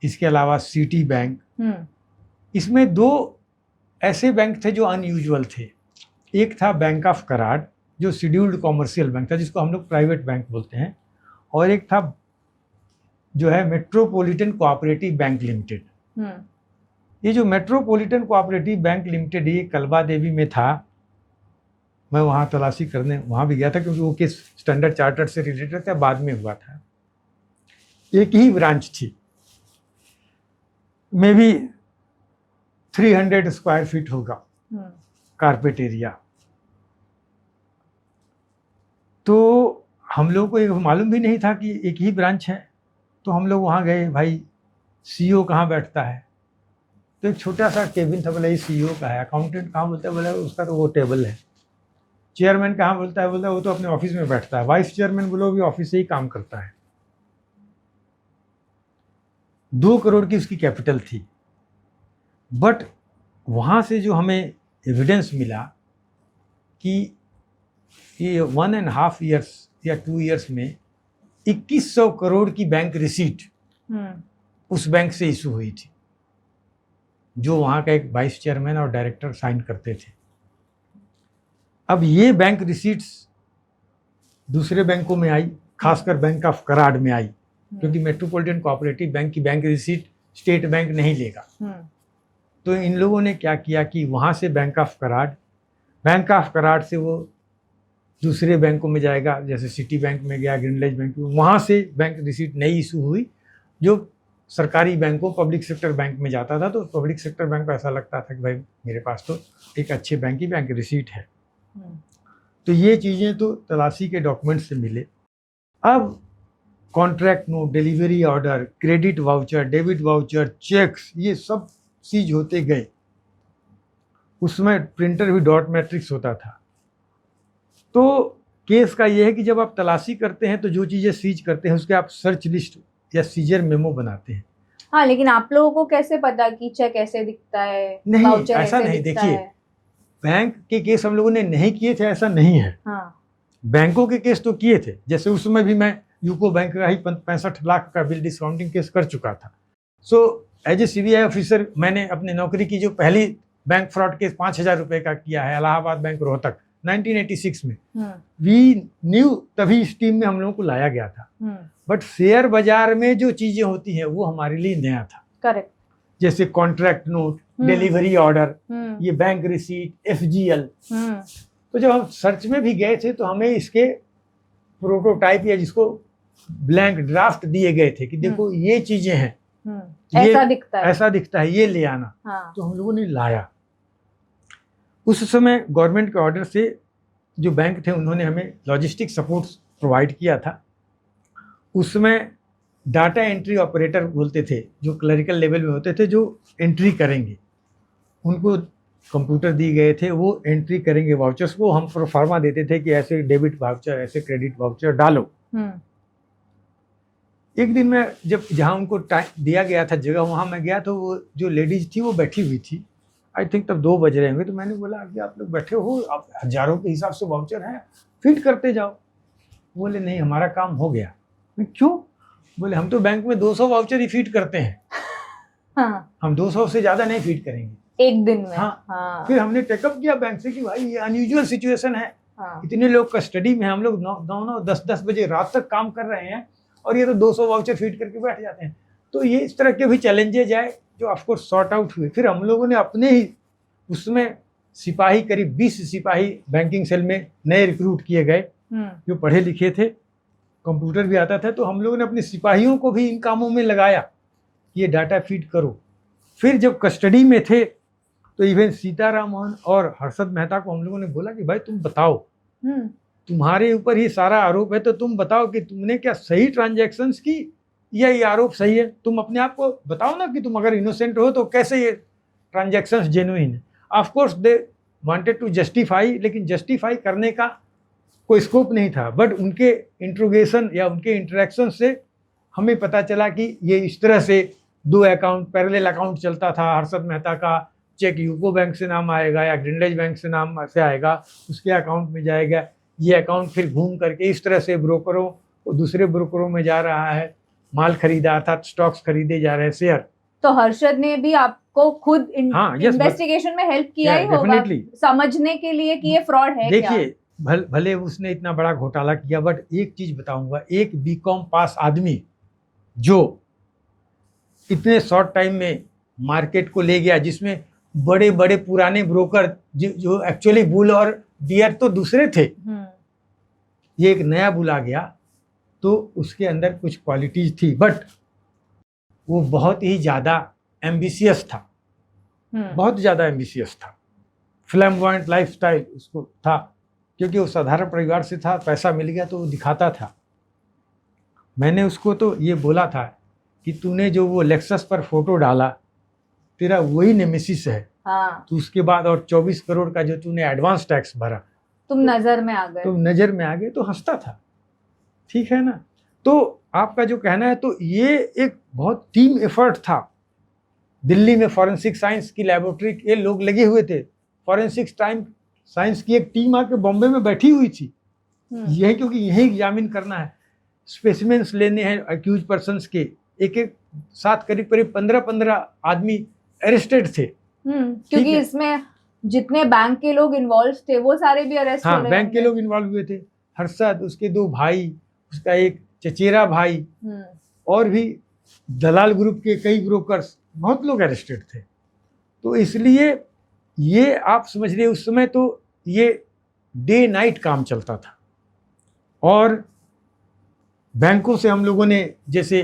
इसके अलावा सिटी बैंक। इसमें 2 ऐसे बैंक थे जो अनयूजुअल थे। एक था बैंक ऑफ कराड़ जो शेड्यूल्ड कॉमर्शियल बैंक था, जिसको हम लोग प्राइवेट बैंक बोलते हैं, और एक था जो है मेट्रोपॉलिटन कोऑपरेटिव बैंक लिमिटेड। ये जो मेट्रोपॉलिटन कोऑपरेटिव बैंक लिमिटेड, ये कलबा देवी में था। मैं वहाँ तलाशी करने वहाँ भी गया था, क्योंकि वो केस स्टैंडर्ड चार्टर्ड से रिलेटेड था, बाद में हुआ था। एक ही ब्रांच थी, मे बी 300 स्क्वायर फीट होगा कारपेट एरिया। तो हम लोग को ये मालूम भी नहीं था कि एक ही ब्रांच है। तो हम लोग वहाँ गए, भाई सीईओ कहाँ बैठता है? तो एक छोटा सा केबिन था, बोला ये सीईओ का है। अकाउंटेंट कहाँ बोलता है? बोला उसका तो वो टेबल है। चेयरमैन कहाँ बोलता है? बोलता है वो तो अपने ऑफिस में बैठता है। वाइस चेयरमैन बोलो भी ऑफिस से ही काम करता है। 2 करोड़ की उसकी कैपिटल थी। बट वहाँ से जो हमें एविडेंस मिला कि ये 1.5 ईयर्स या 2 ईयर्स में 2100 करोड़ की बैंक रिसीट उस बैंक से इशू हुई थी, जो वहाँ का एक वाइस चेयरमैन और डायरेक्टर साइन करते थे। अब ये बैंक रिसीट्स दूसरे बैंकों में आई, खासकर बैंक ऑफ कराड़ में आई, क्योंकि मेट्रोपॉलिटन कोऑपरेटिव बैंक की बैंक रिसीट स्टेट बैंक नहीं लेगा। तो इन लोगों ने क्या किया कि वहाँ से बैंक ऑफ कराड़ से वो दूसरे बैंकों में जाएगा, जैसे सिटी बैंक में गया, ग्रीनलेज बैंक में, वहाँ से बैंक रिसीट नई इशू हुई जो सरकारी बैंकों, पब्लिक सेक्टर बैंक में जाता था। तो पब्लिक सेक्टर बैंक को ऐसा लगता था कि भाई मेरे पास तो एक अच्छे बैंक की बैंक रिसीट है। तो ये चीज़ें तो तलाशी के डॉक्यूमेंट से मिले। अब contract note, delivery order, credit voucher, debit voucher, cheques, ये सब सीज होते गए। उसमें प्रिंटर भी डॉट मैट्रिक्स होता था। तो केस का ये है कि जब आप तलाशी करते हैं तो जो चीज़ें सीज करते हैं उसके आप सर्च लिस्ट या सीजर मेमो बनाते हैं। हाँ, लेकिन आप लोगों को कैसे पता कि चेक ऐसे दिखता है, नहीं, वाउचर ऐसा ऐसे नहीं। दिखता देखिए, है? बैंक के केस हम लोगों ने नहीं किए थे, ऐसा नहीं है। हाँ, बैंकों के केस तो किए थे। जैसे उस समय भी मैं यूको बैंक का ही 65 लाख का बिल डिस्काउंटिंग केस कर चुका था। So as a CBI officer मैंने अपनी नौकरी की जो पहली बैंक फ्रॉड केस 5,000 रुपए का किया है, इलाहाबाद बैंक रोहतक 1986 में। वी न्यू, तभी इस टीम में हम लोगों को लाया गया था। बट शेयर बाजार में जो चीजें होती हैं वो हमारे लिए नया था। करेक्ट। जैसे कॉन्ट्रैक्ट नोट, डिलीवरी ऑर्डर, ये बैंक रिसीट, एफजीएल। तो जब हम सर्च में भी गए थे तो हमें इसके प्रोटोटाइप या जिसको ब्लैंक ड्राफ्ट दिए गए थे कि देखो ये चीजें हैं, ऐसा दिखता है, ऐसा दिखता है, ये ले आना। हाँ। तो हम लोगों ने लाया। उस समय गवर्नमेंट के ऑर्डर से जो बैंक थे उन्होंने हमें लॉजिस्टिक सपोर्ट प्रोवाइड किया था। उसमें डाटा एंट्री ऑपरेटर बोलते थे, जो क्लरिकल लेवल में होते थे, जो एंट्री करेंगे। उनको कंप्यूटर दिए गए थे, वो एंट्री करेंगे वाउचर्स को। हम प्रोफार्मा देते थे कि ऐसे डेबिट वाउचर, ऐसे क्रेडिट वाउचर डालो। एक दिन मैं जब जहाँ उनको टाइम दिया गया था जगह, वहाँ मैं गया तो वो जो लेडीज थी वो बैठी हुई थी। आई थिंक तब 2 बज रहे होंगे। तो मैंने बोला कि आप लोग बैठे हो, आप हजारों के हिसाब से वाउचर हैं, फीड करते जाओ। बोले नहीं, हमारा काम हो गया। मैं क्यों? बोले हम तो बैंक में 200 वाउचर ही फीड करते हैं। हाँ। हम 200 से ज़्यादा नहीं फीड करेंगे एक दिन में। हाँ। फिर हमने टेकअप किया बैंक से कि भाई ये अनयूजुअल सिचुएशन है। हाँ। इतने लोग कस्टडी में, हम लोग 9 10 बजे रात तक काम कर रहे हैं और ये तो 200 वाउचर फीड करके बैठ जाते हैं। तो ये इस तरह के भी चैलेंजेज आए जो ऑफकोर्स सॉर्ट आउट हुए। फिर हम लोगों ने अपने ही उसमें सिपाही, करीब 20 सिपाही बैंकिंग सेल में नए रिक्रूट किए गए जो पढ़े लिखे थे, कंप्यूटर भी आता था। तो हम लोगों ने अपने सिपाहियों को भी इन कामों में लगाया कि ये डाटा फीड करो। फिर जब कस्टडी में थे तो इवन सीतारामन और हर्षद मेहता को हम लोगों ने बोला कि भाई तुम बताओ, तुम्हारे ऊपर ही सारा आरोप है, तो तुम बताओ कि तुमने क्या सही ट्रांजैक्शंस की या ये आरोप सही है। तुम अपने आप को बताओ ना कि तुम अगर इनोसेंट हो तो कैसे ये ट्रांजैक्शंस जेन्युइन है। Of course they wanted to justify, लेकिन जस्टिफाई करने का कोई स्कोप नहीं था। बट उनके इंट्रोगेशन या उनके इंटरेक्शन से हमें पता चला कि ये इस तरह से 2 अकाउंट, पैरेलल अकाउंट चलता था। हर्षद मेहता का चेक यूको बैंक से नाम आएगा या ग्रीनलेज बैंक से नाम से आएगा, उसके अकाउंट में जाएगा। ये अकाउंट फिर घूम करके इस तरह से ब्रोकरों को, दूसरे ब्रोकरों में जा रहा है। माल खरीदा था, स्टॉक्स खरीदे जा रहे हैं, शेयर। तो हर्षद ने भी आपको खुद इन्वेस्टिगेशन में हेल्प किया ही होगा, समझने के लिए कि ये फ्रॉड है। देखिए, भले उसने इतना बड़ा घोटाला किया, बट एक चीज बताऊंगा, एक बीकॉम पास आदमी जो इतने शॉर्ट टाइम में मार्केट को ले गया, जिसमें बड़े बड़े पुराने ब्रोकर जो एक्चुअली बुल और बियर तो दूसरे थे, ये एक नया बुल आ गया, तो उसके अंदर कुछ क्वालिटीज थी। बट वो बहुत ही ज़्यादा एम्बिशियस था, बहुत ज़्यादा एम्बिशियस था। फ्लैम्बॉयंट लाइफस्टाइल उसको था, क्योंकि वो साधारण परिवार से था, पैसा मिल गया तो वो दिखाता था। मैंने उसको तो ये बोला था कि तूने जो वो लेक्सस पर फोटो डाला, तेरा वही नेमेसिस है। हाँ। तो उसके बाद और 24 करोड़ का जो तूने एडवांस टैक्स भरा, तुम नजर में आ गए। तुम नजर में आ गए, तो हंसता था। ठीक है ना? तो आपका जो कहना है, तो ये एक बहुत टीम एफर्ट था। दिल्ली में फॉरेंसिक साइंस की लेबोरेटरी के लोग लगे हुए थे। फॉरेंसिक साइंस की एक टीम आके बॉम्बे में बैठी हुई थी, यही क्योंकि यही एग्जामिन करना है, स्पेसिमेंस लेने हैं अक्यूज पर्सन्स के। एक साथ करीब 15 आदमी अरेस्टेड थे। क्योंकि इसमें जितने बैंक के लोग इन्वॉल्व थे वो सारे भी अरेस्ट हो रहे। बैंक के लोग इन्वॉल्व हुए थे। हर्षद, उसके 2 भाई, उसका एक चचेरा भाई, और भी दलाल ग्रुप के कई ब्रोकर्स, बहुत लोग अरेस्टेड थे। तो इसलिए ये आप समझ रहे, उस समय तो ये डे नाइट काम चलता था। और बैंकों से हम लोगों ने, जैसे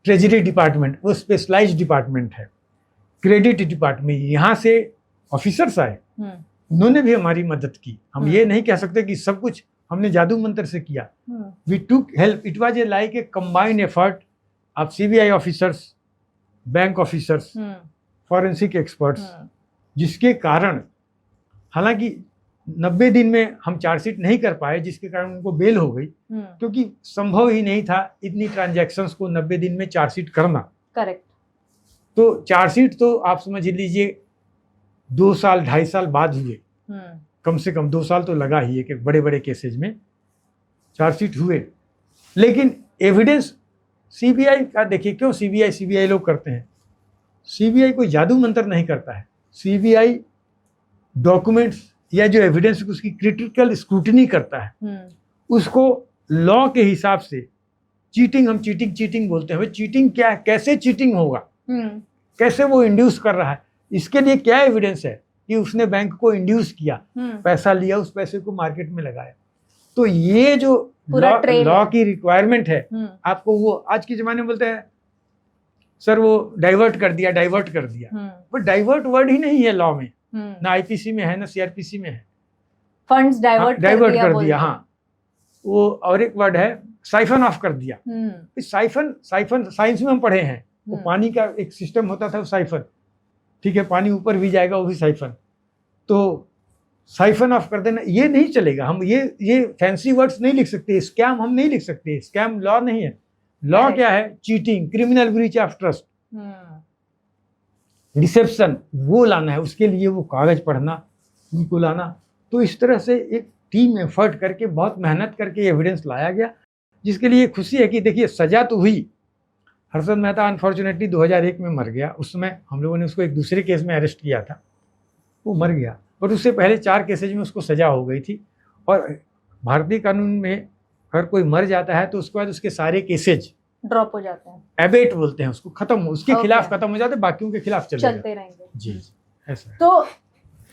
ट्रेजरी डिपार्टमेंट, वो स्पेशलाइज्ड डिपार्टमेंट है, क्रेडिट डिपार्टमेंट, यहाँ से ऑफिसर्स आए, उन्होंने भी हमारी मदद की। हम ये नहीं कह सकते कि सब कुछ हमने जादू मंत्र से किया। We took help, it was a like a combined effort of CBI officers, bank officers, forensic experts, जिसके कारण हालांकि 90 दिन में हम चार्जशीट नहीं कर पाए, जिसके कारण उनको बेल हो गई, क्योंकि संभव ही नहीं था इतनी ट्रांजैक्शंस को 90 दिन में चार्जशीट करना। करेक्ट। तो चार्जशीट तो आप समझ लीजिए 2 साल 2.5 साल बाद हुए, कम से कम 2 साल तो लगा ही है कि बड़े बड़े केसेज में चार्जशीट हुए। लेकिन एविडेंस सीबीआई का देखिए, क्यों सीबीआई लोग करते हैं। सीबीआई कोई जादू मंत्र नहीं करता है। सीबीआई डॉक्यूमेंट्स या जो एविडेंस उसकी क्रिटिकल स्क्रूटनी करता है, उसको लॉ के हिसाब से चीटिंग, हम चीटिंग बोलते हैं। भाई चीटिंग क्या है, कैसे चीटिंग होगा, कैसे वो इंड्यूस कर रहा है, इसके लिए क्या एविडेंस है कि उसने बैंक को इंड्यूस किया, पैसा लिया, उस पैसे को मार्केट में लगाया। तो ये जो लॉ की रिक्वायरमेंट है आपको, वो आज के जमाने में बोलते हैं सर वो डाइवर्ट कर दिया। बट डाइवर्ट वर्ड ही नहीं है लॉ में, ना आईपीसी में है ना सीआरपीसी में है। फंड्स डाइवर्ट कर दिया हाँ, वो और एक वर्ड है साइफन ऑफ कर दिया। साइफन साइंस में हम पढ़े हैं, वो पानी का एक सिस्टम होता था, वो साइफन, ठीक है, पानी ऊपर भी जाएगा वो भी साइफन। तो साइफन ऑफ कर देना ये नहीं चलेगा। हम ये फैंसी वर्ड्स नहीं लिख सकते। स्कैम हम नहीं लिख सकते, स्कैम लॉ नहीं है। लॉ क्या है, cheating, criminal breach of trust, deception, वो लाना है। उसके लिए वो कागज पढ़ना, उनको लाना। तो इस तरह से एक टीम एफर्ट करके, बहुत मेहनत करके एविडेंस लाया गया, जिसके लिए खुशी है कि देखिए सजा तो हुई। हर्षद मेहता अनफॉर्चुनेटली 2001 में मर गया। उस समय हम लोगों ने उसको एक दूसरे केस में अरेस्ट किया था, वो मर गया। बट उससे पहले 4 केसेज में उसको सजा हो गई थी। और भारतीय कानून में अगर कोई मर जाता है तो उसके बाद उसके सारे केसेज ड्रॉप हो जाते हैं, एबेट बोलते हैं उसको, खत्म, उसके खिलाफ खत्म हो जाते, बाकियों के खिलाफ चलते रहेंगे। जी ऐसा। तो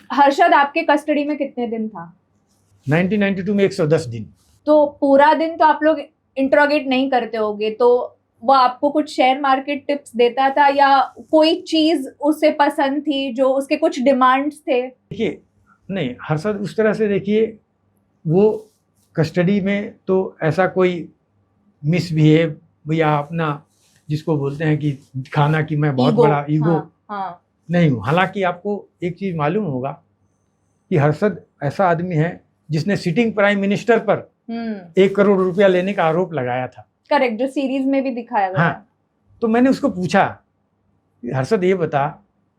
हर्षद आपके कस्टडी में कितने दिन था? 1992 में 110 दिन। तो पूरा दिन तो आप लोग इंट्रोगेट नहीं करते होगे, तो वो आपको कुछ शेयर मार्केट टिप्स देता था या कोई चीज उसे पसंद थी जो उसके कुछ डिमांड्स थे? देखिए नहीं, हर्षद उस तरह से, देखिए वो कस्टडी में तो ऐसा कोई मिसबिहेव या अपना जिसको बोलते हैं कि दिखाना कि मैं बहुत बड़ा ईगो नहीं हूँ। हालांकि आपको एक चीज मालूम होगा कि हर्षद ऐसा आदमी है जिसने सिटिंग प्राइम मिनिस्टर पर 1 करोड़ रुपया लेने का आरोप लगाया था। करेक्ट, जो सीरीज में भी दिखाया गया। हाँ, तो मैंने उसको पूछा, हर्षद ये बता,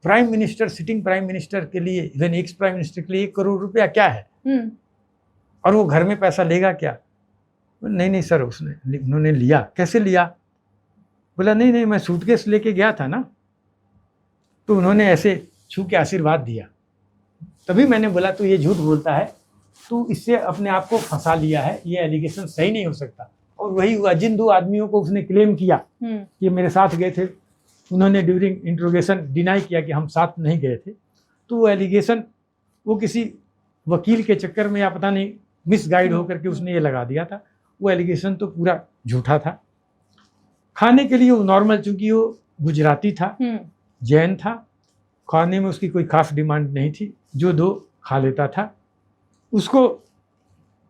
prime minister, sitting prime minister के लिए, इवन एक्स प्राइम मिनिस्टर के लिए 1 करोड़ रुपया क्या है, और वो घर में पैसा लेगा क्या? नहीं सर, उन्होंने लिया। कैसे लिया? बोला नहीं मैं सूटकेस लेके गया था ना, तो उन्होंने ऐसे छू के आशीर्वाद दिया। तभी मैंने बोला तू ये झूठ बोलता है, तू इससे अपने आप को फंसा लिया है, ये एलिगेशन सही नहीं हो सकता। और वही हुआ, जिन 2 आदमियों को उसने क्लेम किया कि मेरे साथ गए थे, उन्होंने ड्यूरिंग इंट्रोगेशन डिनाई किया कि हम साथ नहीं गए थे। तो वो एलिगेशन वो किसी वकील के चक्कर में या पता नहीं मिसगाइड होकर के उसने ये लगा दिया था। वो एलिगेशन तो पूरा झूठा था। खाने के लिए वो नॉर्मल, चूंकि वो गुजराती था, जैन था, खाने में उसकी कोई खास डिमांड नहीं थी, जो दो खा लेता था। उसको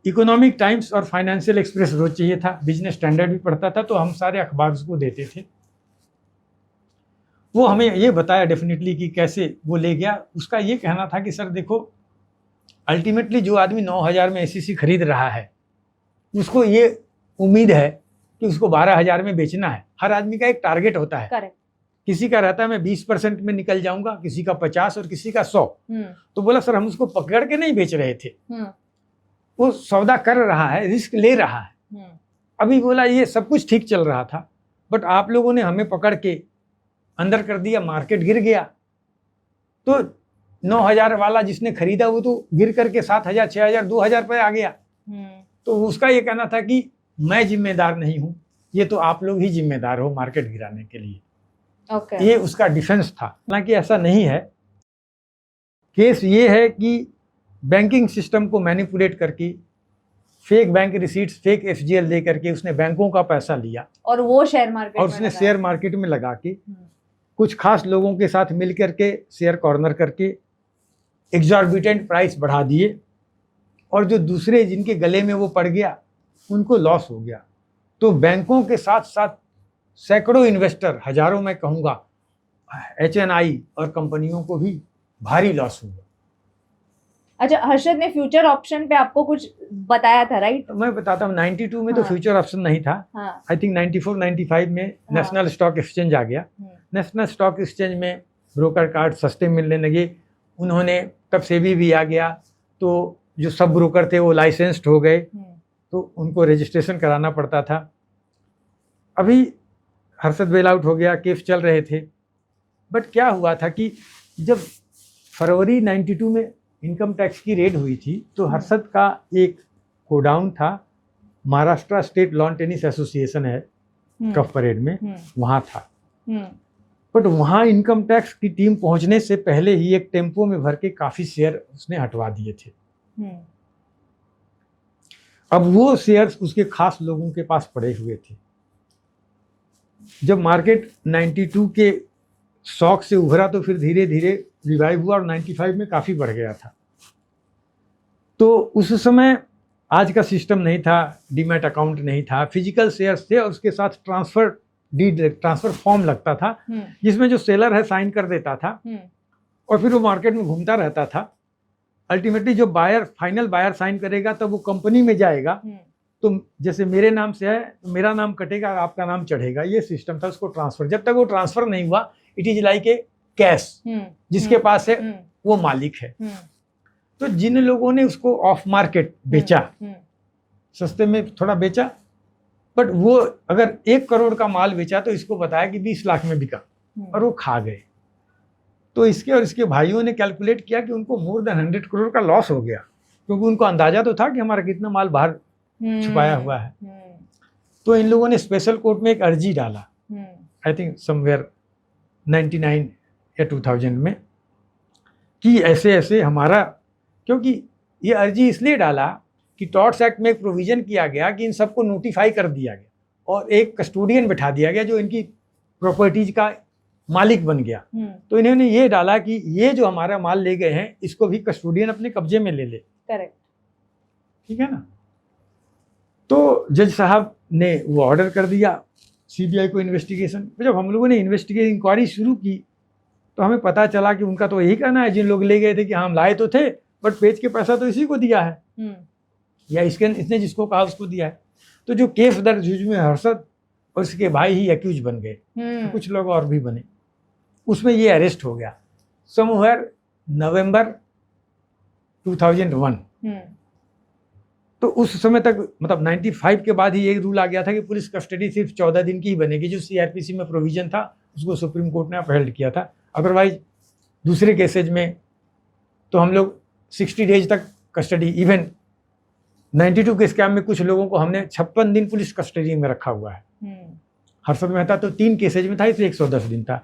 इकोनॉमिक टाइम्स और फाइनेंशियल एक्सप्रेस रोज चाहिए था, बिजनेस स्टैंडर्ड भी पढ़ता था, तो हम सारे अखबार उसको देते थे। वो हमें ये बताया डेफिनेटली कि कैसे वो ले गया। उसका ये कहना था कि सर देखो, अल्टीमेटली जो आदमी 9,000 में एसीसी खरीद रहा है, उसको ये उम्मीद है कि उसको 12,000 में बेचना है। हर आदमी का एक टारगेट होता है। करेक्ट। किसी का रहता है मैं 20% में निकल जाऊंगा, किसी का 50 और किसी का 100। तो बोला सर हम उसको पकड़ के नहीं बेच रहे थे, वो सौदा कर रहा है, रिस्क ले रहा है। अभी बोला ये सब कुछ ठीक चल रहा था, बट आप लोगों ने हमें पकड़ के अंदर कर दिया, मार्केट गिर गया। तो 9,000 वाला जिसने खरीदा वो तो गिर करके 7,000, 6,000, 2,000 पे आ गया। तो उसका ये कहना था कि मैं जिम्मेदार नहीं हूं, ये तो आप लोग ही जिम्मेदार हो मार्केट गिराने के लिए। ये उसका डिफेंस था। हालांकि ऐसा नहीं है। केस ये है कि बैंकिंग सिस्टम को मैनिपुलेट करके, फेक बैंक रिसीट्स, फेक एफजीएल दे करके उसने बैंकों का पैसा लिया और वो शेयर मार्केट और उसने शेयर मार्केट में लगा के कुछ खास लोगों के साथ मिल करके शेयर कॉर्नर करके एग्जॉर्बिटेंट प्राइस बढ़ा दिए, और जो दूसरे जिनके गले में वो पड़ गया उनको लॉस हो गया। तो बैंकों के साथ साथ सैकड़ों इन्वेस्टर, हजारों मैं कहूँगा, HNI और कंपनियों को भी भारी लॉस हुआ। अच्छा, हर्षद ने फ्यूचर ऑप्शन पे आपको कुछ बताया था, राइट? मैं बताता हूँ, 92 में तो हाँ। फ्यूचर ऑप्शन नहीं था। हाँ। आई थिंक 94 95 में हाँ। नेशनल स्टॉक एक्सचेंज आ गया। नेशनल स्टॉक एक्सचेंज में ब्रोकर कार्ड सस्ते मिलने लगे। उन्होंने तब सेबी भी आ गया, तो जो सब ब्रोकर थे वो लाइसेंस्ड हो गए, तो उनको रजिस्ट्रेशन कराना पड़ता था। अभी हर्षद बेल आउट हो गया, केस चल रहे थे। बट क्या हुआ था कि जब फरवरी 92 में इनकम टैक्स की रेड हुई थी, तो हर्षद का एक गोडाउन था, Maharashtra state lawn tennis association है कफ परेड में, वहाँ था। बट वहाँ इनकम टैक्स की टीम पहुँचने से पहले ही एक टेम्पो में भर के काफ़ी शेयर उसने हटवा दिए थे। अब वो शेयर्स उसके खास लोगों के पास पड़े हुए थे। जब मार्केट 92 के शॉक से उभरा तो फिर धीरे धीरे रिवाइव हुआ और 95 में काफ़ी बढ़ गया था। तो उस समय आज का सिस्टम नहीं था, डीमैट अकाउंट नहीं था, फिजिकल शेयर्स थे और उसके साथ ट्रांसफर फॉर्म लगता था, जिसमें जो सेलर है साइन कर देता था और फिर वो मार्केट में घूमता रहता था। अल्टीमेटली जो फाइनल बायर साइन करेगा तब वो कंपनी में जाएगा, तो जैसे मेरे नाम से है तो मेरा नाम कटेगा, आपका नाम चढ़ेगा, ये सिस्टम था। उसको ट्रांसफर, जब तक वो ट्रांसफर नहीं हुआ, it is like a cash, जिसके पास है वो मालिक है। तो जिन लोगों ने उसको ऑफ मार्केट बेचा, सस्ते में थोड़ा बेचा, बट वो अगर 1 करोड़ का माल बेचा तो इसको बताया कि 20 लाख में बिका और वो खा गए। तो इसके और इसके भाइयों ने कैलकुलेट किया कि उनको मोर देन 100 करोड़ का लॉस हो गया, क्योंकि उनको अंदाजा तो था कि हमारा कितना माल बाहर छुपाया हुआ है। तो इन लोगों ने स्पेशल कोर्ट में एक अर्जी डाला, आई थिंक समवेयर 99 या 2000 में, कि ऐसे ऐसे हमारा, क्योंकि ये अर्जी इसलिए डाला कि टॉर्ट्स एक्ट में एक प्रोविजन किया गया कि इन सबको नोटिफाई कर दिया गया और एक कस्टोडियन बैठा दिया गया जो इनकी प्रॉपर्टीज का मालिक बन गया। तो इन्होंने ये डाला कि ये जो हमारा माल ले गए हैं इसको भी कस्टोडियन अपने कब्जे में ले ले। करेक्ट, ठीक है ना। तो जज साहब ने वो ऑर्डर कर दिया सीबीआई को इन्वेस्टिगेशन। जब हम लोगों ने इन्वेस्टिगेशन इंक्वायरी शुरू की तो हमें पता चला कि उनका तो यही कहना है, जिन लोग ले गए थे, कि हम लाए तो थे बट बेच के पैसा तो इसी को दिया है, या इसने जिसको कहा उसको दिया है। तो जो केस दर्ज हुई में हर्षद और उसके भाई ही एक्यूज बन गए, तो कुछ लोग और भी बने, उसमें ये अरेस्ट हो गया समवेयर नवंबर 2001। तो उस समय तक, मतलब 95 के बाद ही एक रूल आ गया था कि पुलिस कस्टडी सिर्फ 14 दिन की ही बनेगी। जो सीआरपीसी में प्रोविजन था उसको सुप्रीम कोर्ट ने अपहेल्ड किया था। अदरवाइज दूसरे केसेज में तो हम लोग 60 डेज तक कस्टडी, इवन 92 के स्कैम में कुछ लोगों को हमने 56 दिन पुलिस कस्टडी में रखा हुआ है। हर्षद मेहता तो 3 केसेज में था, इसलिए 110 दिन था।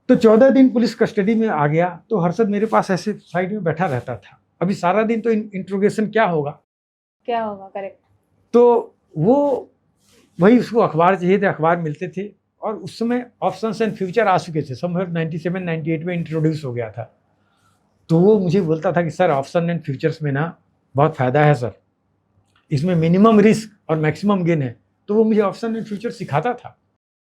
तो 14 दिन पुलिस कस्टडी में आ गया तो हर्षद मेरे पास ऐसे साइड में बैठा रहता था। अभी सारा दिन तो इंट्रोगेशन क्या होगा। करेक्ट। तो वो वही, उसको अखबार चाहिए थे, अखबार मिलते थे, और उस समय ऑप्शंस एंड फ्यूचर आ चुके थे, समवेयर 97 98 में इंट्रोड्यूस हो गया था। तो वो मुझे बोलता था कि सर ऑप्शन एंड फ्यूचर्स में ना बहुत फ़ायदा है सर, इसमें मिनिमम रिस्क और मैक्सिमम गेन है। तो वो मुझे ऑप्शन एंड फ्यूचर सिखाता था।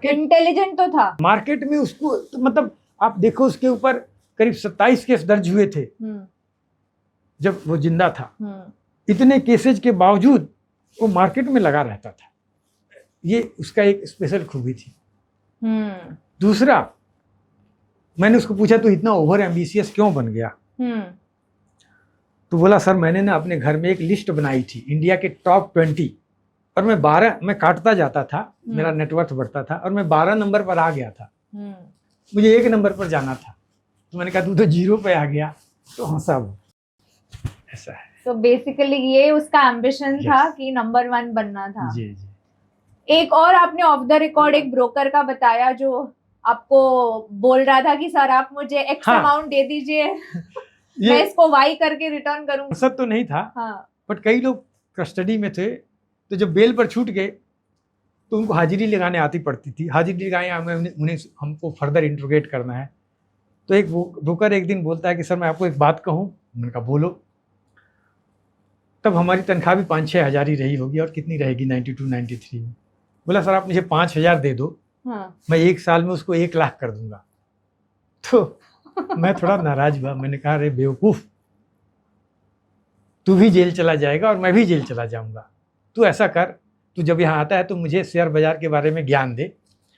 इंटेलिजेंट तो था मार्केट में उसको, तो मतलब आप देखो उसके ऊपर करीब 27 केस दर्ज हुए थे जब वो जिंदा था। इतने केसेज के बावजूद वो मार्केट में लगा रहता था। ये उसका एक स्पेशल खूबी थी। दूसरा, मैंने उसको पूछा तो इतना ओवर एम्बिशियस क्यों बन गया। तो बोला सर मैंने ना अपने घर में एक लिस्ट बनाई थी इंडिया के टॉप 20, और मैं काटता जाता था, मेरा नेटवर्थ बढ़ता था, और मैं 12 नंबर पर आ गया था। मुझे 1 नंबर पर जाना था। तो मैंने कहा तू तो 0 पे आ गया। तो हंसा वो। ऐसा है। तो बेसिकली ये उसका एम्बिशन था कि नंबर 1 बनना था। जी जी। एक और आपने ऑफ द रिकॉर्ड एक ब्रोकर का बताया जो आपको बोल रहा था कि सर आप मुझे एक्स अमाउंट दे दीजिए, मैं इसको वाई करके रिटर्न करूंगा। सब तो नहीं था, बट कई लोग कस्टडी में थे, तो जब बेल पर छूट गए तो उनको हाजिरी लगाने आती पड़ती थी। हाजिरी लगाए उन्हें हमको फर्दर इंट्रोगेट करना है। तो एक ब्रोकर एक दिन बोलता है कि सर मैं आपको एक बात कहूँ। मैंने कहा बोलो। तब हमारी तनख्वाह भी 5-6 हज़ार ही रही होगी, और कितनी रहेगी 92-93 में। बोला सर आप मुझे 5,000 दे दो, मैं 1 साल में उसको 1 लाख कर दूंगा। तो मैं थोड़ा नाराज हुआ, मैंने कहा अरे बेवकूफ, तू भी जेल चला जाएगा और मैं भी जेल चला जाऊंगा। तू ऐसा कर, तू जब यहाँ आता है तो मुझे शेयर बाजार के बारे में ज्ञान दे।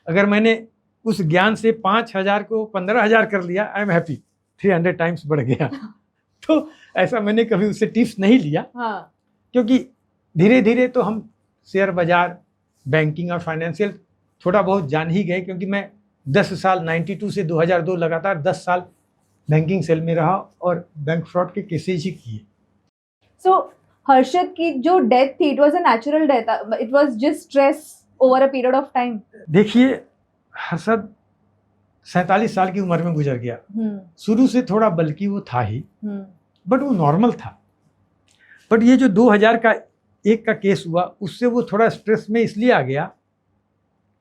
अगर मैंने उस ज्ञान से 5,000 को 15,000 कर लिया, आई एम हैप्पी, 300 टाइम्स बढ़ गया। तो ऐसा मैंने कभी उससे टिप्स नहीं लिया। हाँ। क्योंकि धीरे धीरे तो हम शेयर बाजार, बैंकिंग और फाइनेंशियल थोड़ा बहुत जान ही गए, क्योंकि मैं 10 साल 92 से 2002 लगातार 10 साल बैंकिंग सेल में रहा और बैंक फ्रॉड के केसेज ही किए। सो हर्षद की जो डेथ थी, it was a natural death, it was just stress over a period of time? देखिए, हर्षद 47 साल की उम्र में गुजर गया। शुरू से थोड़ा बल्कि वो था ही, बट वो नॉर्मल था। बट ये जो 2001 का केस हुआ, उससे वो थोड़ा स्ट्रेस में इसलिए आ गया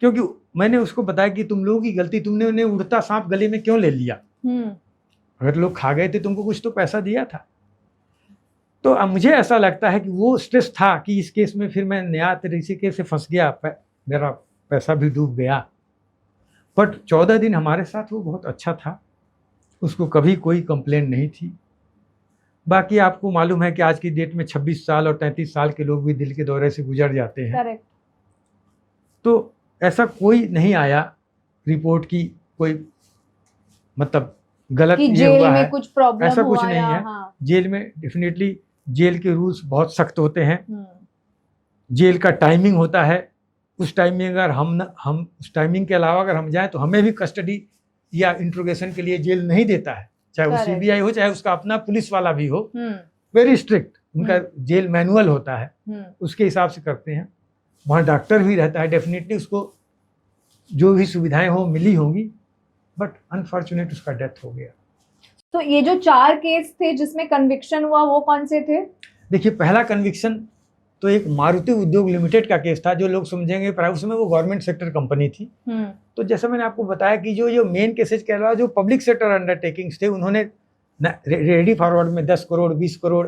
क्योंकि मैंने उसको बताया कि तुम लोगों की गलती, तुमने उन्हें उड़ता सांप गले में क्यों ले लिया? अगर लोग खा गए थे, तुमको कुछ तो पैसा दिया था। तो अब मुझे ऐसा लगता है कि वो स्ट्रेस था कि इस केस में फिर मैं नया तरीके से फंस गया, मेरा पैसा भी डूब गया। बट 14 दिन हमारे साथ वो बहुत अच्छा था, उसको कभी कोई कंप्लेंट नहीं थी। बाकी आपको मालूम है कि आज की डेट में 26 साल और 33 साल के लोग भी दिल के दौरे से गुजर जाते हैं। करेक्ट। तो ऐसा कोई नहीं आया रिपोर्ट की कोई मतलब गलत कि ये जेल हुआ में है, कुछ प्रॉब्लम ऐसा कुछ हुआ नहीं है। हाँ। जेल में डेफिनेटली जेल के रूल्स बहुत सख्त होते हैं। जेल का टाइमिंग होता है, उस टाइमिंग अगर हम उस टाइमिंग के अलावा अगर हम जाएं तो हमें भी कस्टडी या इंट्रोगेशन के लिए जेल नहीं देता है, चाहे वो सीबीआई हो चाहे उसका अपना पुलिस वाला भी हो। वेरी स्ट्रिक्ट उनका जेल मैनुअल होता है, उसके हिसाब से करते हैं। वहाँ डॉक्टर भी रहता है, डेफिनेटली उसको जो भी सुविधाएं हो मिली होंगी, बट अनफॉर्चुनेट उसका डेथ हो गया। तो ये जो 4 केस थे जिसमें कन्विक्शन हुआ, वो कौन से थे? देखिए, पहला कन्विक्शन तो एक मारुति उद्योग लिमिटेड का केस था, जो लोग समझेंगे प्राइवेट, उसमें वो गवर्नमेंट सेक्टर कंपनी थी। तो जैसे मैंने आपको बताया कि जो मेन केसेज के अलावा जो पब्लिक सेक्टर अंडरटेकिंग्स थे, उन्होंने रेडी फॉरवर्ड में 10 करोड़, 20 करोड़,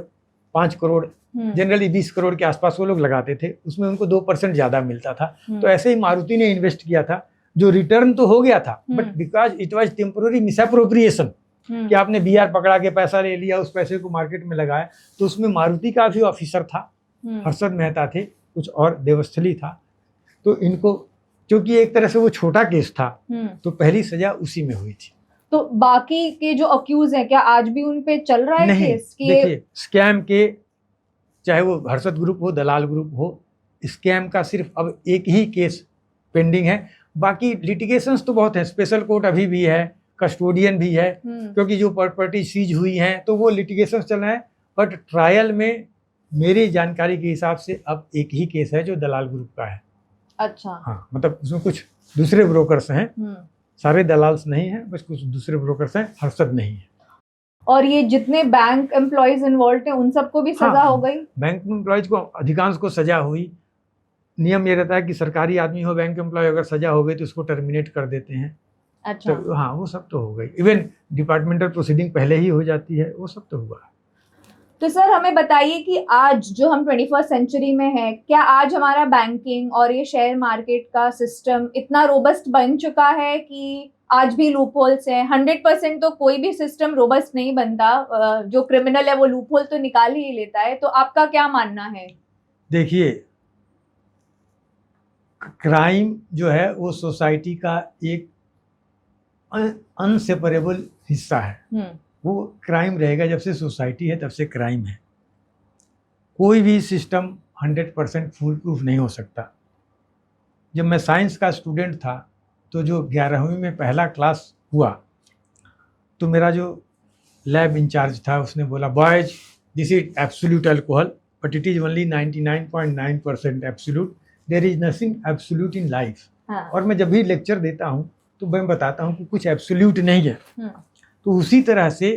5 करोड़, जनरली 20 करोड़ के आसपास वो लोग लगाते थे, उसमें उनको 2% ज़्यादा मिलता था। तो ऐसे ही मारुति ने इन्वेस्ट किया था, जो रिटर्न तो हो गया था, but because it was temporary misappropriation, कि आपने बीआर पकड़ा के पैसा ले लिया, उस पैसे को मार्केट में लगाया। तो उसमें मारुति का भी ऑफिसर था, हर्षद मेहता थे, कुछ और देवस्थली था। तो इनको, क्योंकि एक तरह से वो छोटा केस था, तो पहली सजा उसी में हुई थी। तो बाकी के जो अक्यूज हैं, क्या आज भी उन पे चल रहा है नहीं, केस? देखिए, स्कैम के, चाहे वो हर्षद ग्रुप हो, दलाल ग्रुप हो, स्कैम का सिर्फ अब एक ही केस पेंडिंग है। बाकी लिटिगेशंस तो बहुत है, स्पेशल कोर्ट अभी भी है, कस्टोडियन भी है, क्योंकि जो प्रॉपर्टी सीज हुई हैं तो वो लिटिगेशंस चल रहे हैं। बट ट्रायल में मेरी जानकारी के हिसाब से अब एक ही केस है जो दलाल ग्रुप का है। अच्छा। हाँ, मतलब उसमें कुछ दूसरे ब्रोकर्स हैं, सारे दलाल्स नहीं हैं, बस कुछ दूसरे ब्रोकर्स हैं, हर्षद नहीं है। और ये जितने बैंक एम्प्लॉयज इन्वॉल्व थे, उन सबको भी सजा हो गई? बैंक एम्प्लॉयज को, अधिकांश को सजा हुई। नियम ये रहता है कि सरकारी आदमी हो, बैंक एम्प्लॉय, अगर सजा हो गई तो उसको टर्मिनेट कर देते हैं। अच्छा। तो हाँ, वो सब तो हो गई। इवन डिपार्टमेंटल प्रोसीडिंग पहले ही हो जाती है, वो सब तो हुआ। तो सर, हमें बताइए कि आज जो हम 21st सेंचुरी में है, क्या आज हमारा बैंकिंग और ये शेयर मार्केट का सिस्टम इतना रोबस्ट बन चुका है कि आज भी लूपहोल्स हैं? 100% तो कोई भी सिस्टम रोबस्ट नहीं बनता, जो क्रिमिनल है वो लूपहोल तो निकाल ही लेता है। तो आपका क्या मानना है? देखिए, क्राइम जो है वो सोसाइटी का एक अनसेपरेबल हिस्सा है। वो क्राइम रहेगा, जब से सोसाइटी है तब से क्राइम है। कोई भी सिस्टम 100% फुल प्रूफ नहीं हो सकता। जब मैं साइंस का स्टूडेंट था, तो जो 11वीं में पहला क्लास हुआ, तो मेरा जो लैब इंचार्ज था उसने बोला, boys, this is absolute alcohol, but it is only 99.9% absolute, there is nothing absolute in life. और मैं जब भी लेक्चर देता हूँ तो मैं बताता हूँ कि कुछ एब्सोल्यूट नहीं है। तो उसी तरह से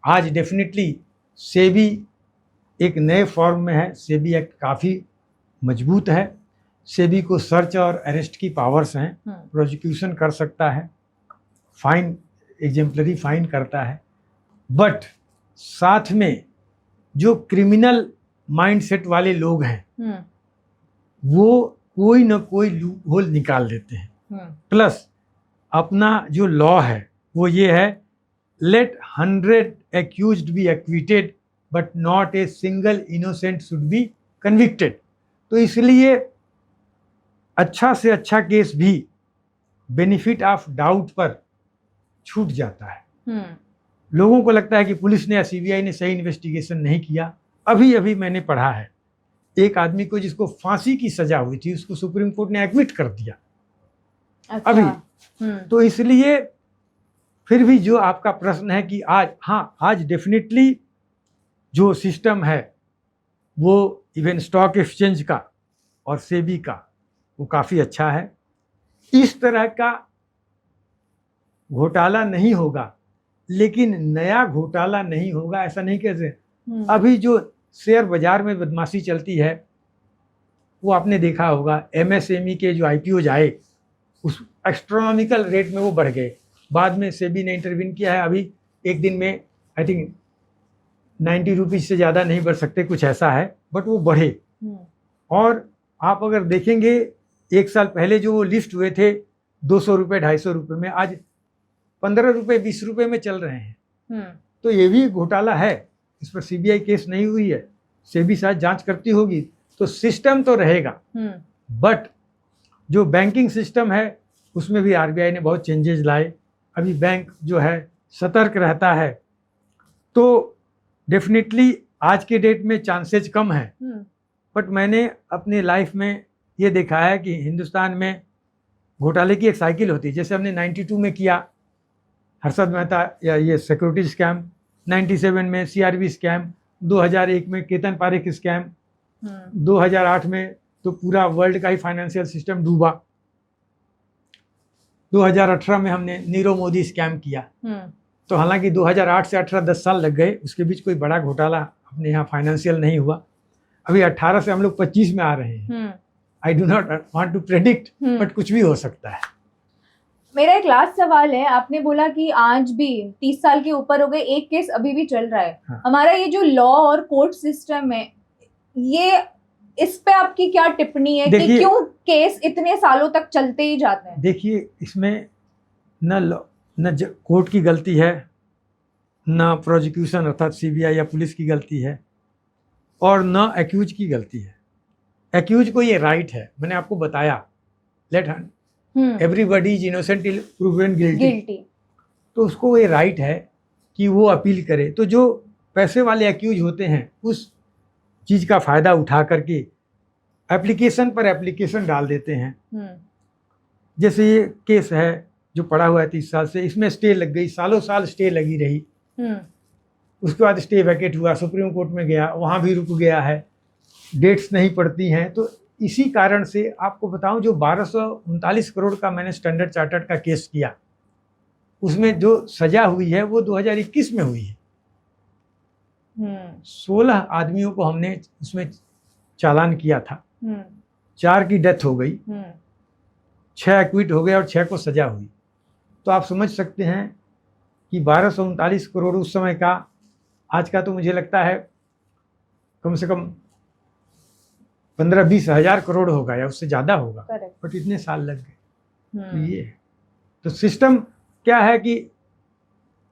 आज डेफिनेटली सेबी एक नए फॉर्म में है। सेबी एक्ट काफ़ी मजबूत है। सेबी को सर्च और अरेस्ट की पावर्स हैं, प्रोसिक्यूशन कर सकता है, फाइन, एग्जेम्पलरी फाइन करता है। बट साथ में जो क्रिमिनल माइंडसेट वाले लोग हैं, वो कोई ना कोई लूप होल निकाल देते हैं। प्लस अपना जो लॉ है वो ये है let 100 accused be acquitted but not a single innocent should be convicted। तो इसलिए अच्छा से अच्छा केस भी बेनिफिट ऑफ डाउट पर छूट जाता है। लोगों को लगता है कि पुलिस ने या सीबीआई ने सही इन्वेस्टिगेशन नहीं किया। अभी अभी मैंने पढ़ा है एक आदमी को जिसको फांसी की सजा हुई थी उसको सुप्रीम कोर्ट ने एक्विट कर दिया। अच्छा। अभी तो इसलिए फिर भी जो आपका प्रश्न है कि आज डेफिनेटली जो सिस्टम है वो इवन स्टॉक एक्सचेंज का और सेबी का वो काफ़ी अच्छा है। इस तरह का घोटाला नहीं होगा, लेकिन नया घोटाला नहीं होगा ऐसा नहीं कह सकते। अभी जो शेयर बाजार में बदमाशी चलती है वो आपने देखा होगा, एमएसएमई के जो आईपीओ आए उस एस्ट्रोनॉमिकल रेट में वो बढ़ गए। बाद में सेबी ने इंटरवीन किया है, अभी एक दिन में आई थिंक 90 रुपीज़ से ज़्यादा नहीं बढ़ सकते, कुछ ऐसा है, बट वो बढ़े। और आप अगर देखेंगे एक साल पहले जो वो लिस्ट हुए थे 200 रुपये 250 रुपये में, आज 15 रुपये 20 रुपये में चल रहे हैं। तो ये भी घोटाला है, इस पर सीबीआई केस नहीं हुई है, सेबी शायद जांच करती होगी, तो सिस्टम तो रहेगा। बट जो बैंकिंग सिस्टम है उसमें भी आरबीआई ने बहुत चेंजेस लाए। अभी बैंक जो है सतर्क रहता है, तो डेफिनेटली आज के डेट में चांसेस कम है। बट मैंने अपनी लाइफ में ये देखा है कि हिंदुस्तान में घोटाले की एक साइकिल होती है। जैसे हमने 92 में किया हर्षद मेहता या ये सिक्योरिटी स्कैम, 97 में सीआरबी स्कैम, 2001 में केतन पारेख स्कैम, 2008 में तो पूरा वर्ल्ड का ही फाइनेंशियल सिस्टम डूबा, 2018 में हमने नीरव मोदी स्कैम किया। तो हालांकि 2008 से 18 10 साल लग गए, उसके बीच कोई बड़ा घोटाला अपने यहाँ फाइनेंशियल नहीं हुआ। अभी 18 से हम लोग 25 में आ रहे हैं। I do not want to predict, but कुछ भी हो सकता है। मेरा एक लास्ट सवाल है, आपने बोला कि आज भी 30 साल के ऊपर हो गए, एक केस अभी भी चल रहा है। हाँ। हमारा ये जो लॉ और कोर्ट सिस्टम है, ये इस पे आपकी क्या टिप्पणी है कि क्यों केस इतने सालों तक चलते ही जाते हैं? देखिए, इसमें न कोर्ट की गलती है, न प्रोसिक्यूशन अर्थात सीबीआई या पुलिस की गलती है, और न एक्यूज की गलती है। एक्यूज को ये राइट है, मैंने आपको बताया, let everybody is innocent till proven guilty. तो उसको ये राइट है कि वो अपील करे। तो जो पैसे वाले एक्यूज होते हैं उस चीज़ का फ़ायदा उठा करके एप्लीकेशन पर एप्लीकेशन डाल देते हैं। जैसे ये केस है जो पड़ा हुआ है 30 साल से, इसमें स्टे लग गई, सालों साल स्टे लगी रही। उसके बाद स्टे वैकेट हुआ, सुप्रीम कोर्ट में गया, वहाँ भी रुक गया है, डेट्स नहीं पड़ती हैं। तो इसी कारण से आपको बताऊं, जो 1239 करोड़ का मैंने स्टैंडर्ड चार्टर्ड का केस किया, उसमें जो सजा हुई है वो 2021 में हुई है। 16 आदमियों को हमने उसमें चालान किया था, 4 की डेथ हो गई, 6 एक्विट हो गए और 6 को सजा हुई। तो आप समझ सकते हैं कि 1239 करोड़ उस समय का, आज का तो मुझे लगता है कम से कम 15-20 हज़ार करोड़ होगा या उससे ज़्यादा होगा, बट इतने साल लग गए। तो ये तो सिस्टम क्या है कि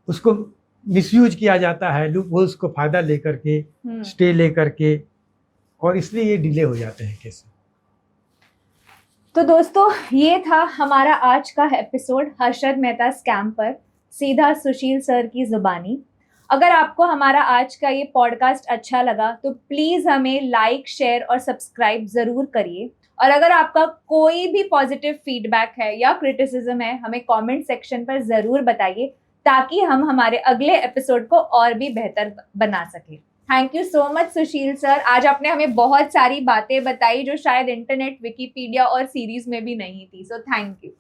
उसको मिसयूज किया जाता है, लूप होल्स को फ़ायदा लेकर के, स्टे लेकर के, और इसलिए ये डिले हो जाते हैं केस। तो दोस्तों, ये था हमारा आज का एपिसोड हर्षद मेहता स्कैम पर, सीधा सुशील सर की ज़ुबानी। अगर आपको हमारा आज का ये पॉडकास्ट अच्छा लगा तो प्लीज़ हमें लाइक, शेयर और सब्सक्राइब ज़रूर करिए। और अगर आपका कोई भी पॉजिटिव फीडबैक है या क्रिटिसिज्म है, हमें कमेंट सेक्शन पर ज़रूर बताइए, ताकि हम हमारे अगले एपिसोड को और भी बेहतर बना सकें। Thank you so much Sushil sir, आज आपने हमें बहुत सारी बातें बताई जो शायद इंटरनेट, विकिपीडिया और सीरीज में भी नहीं थी। So thank you.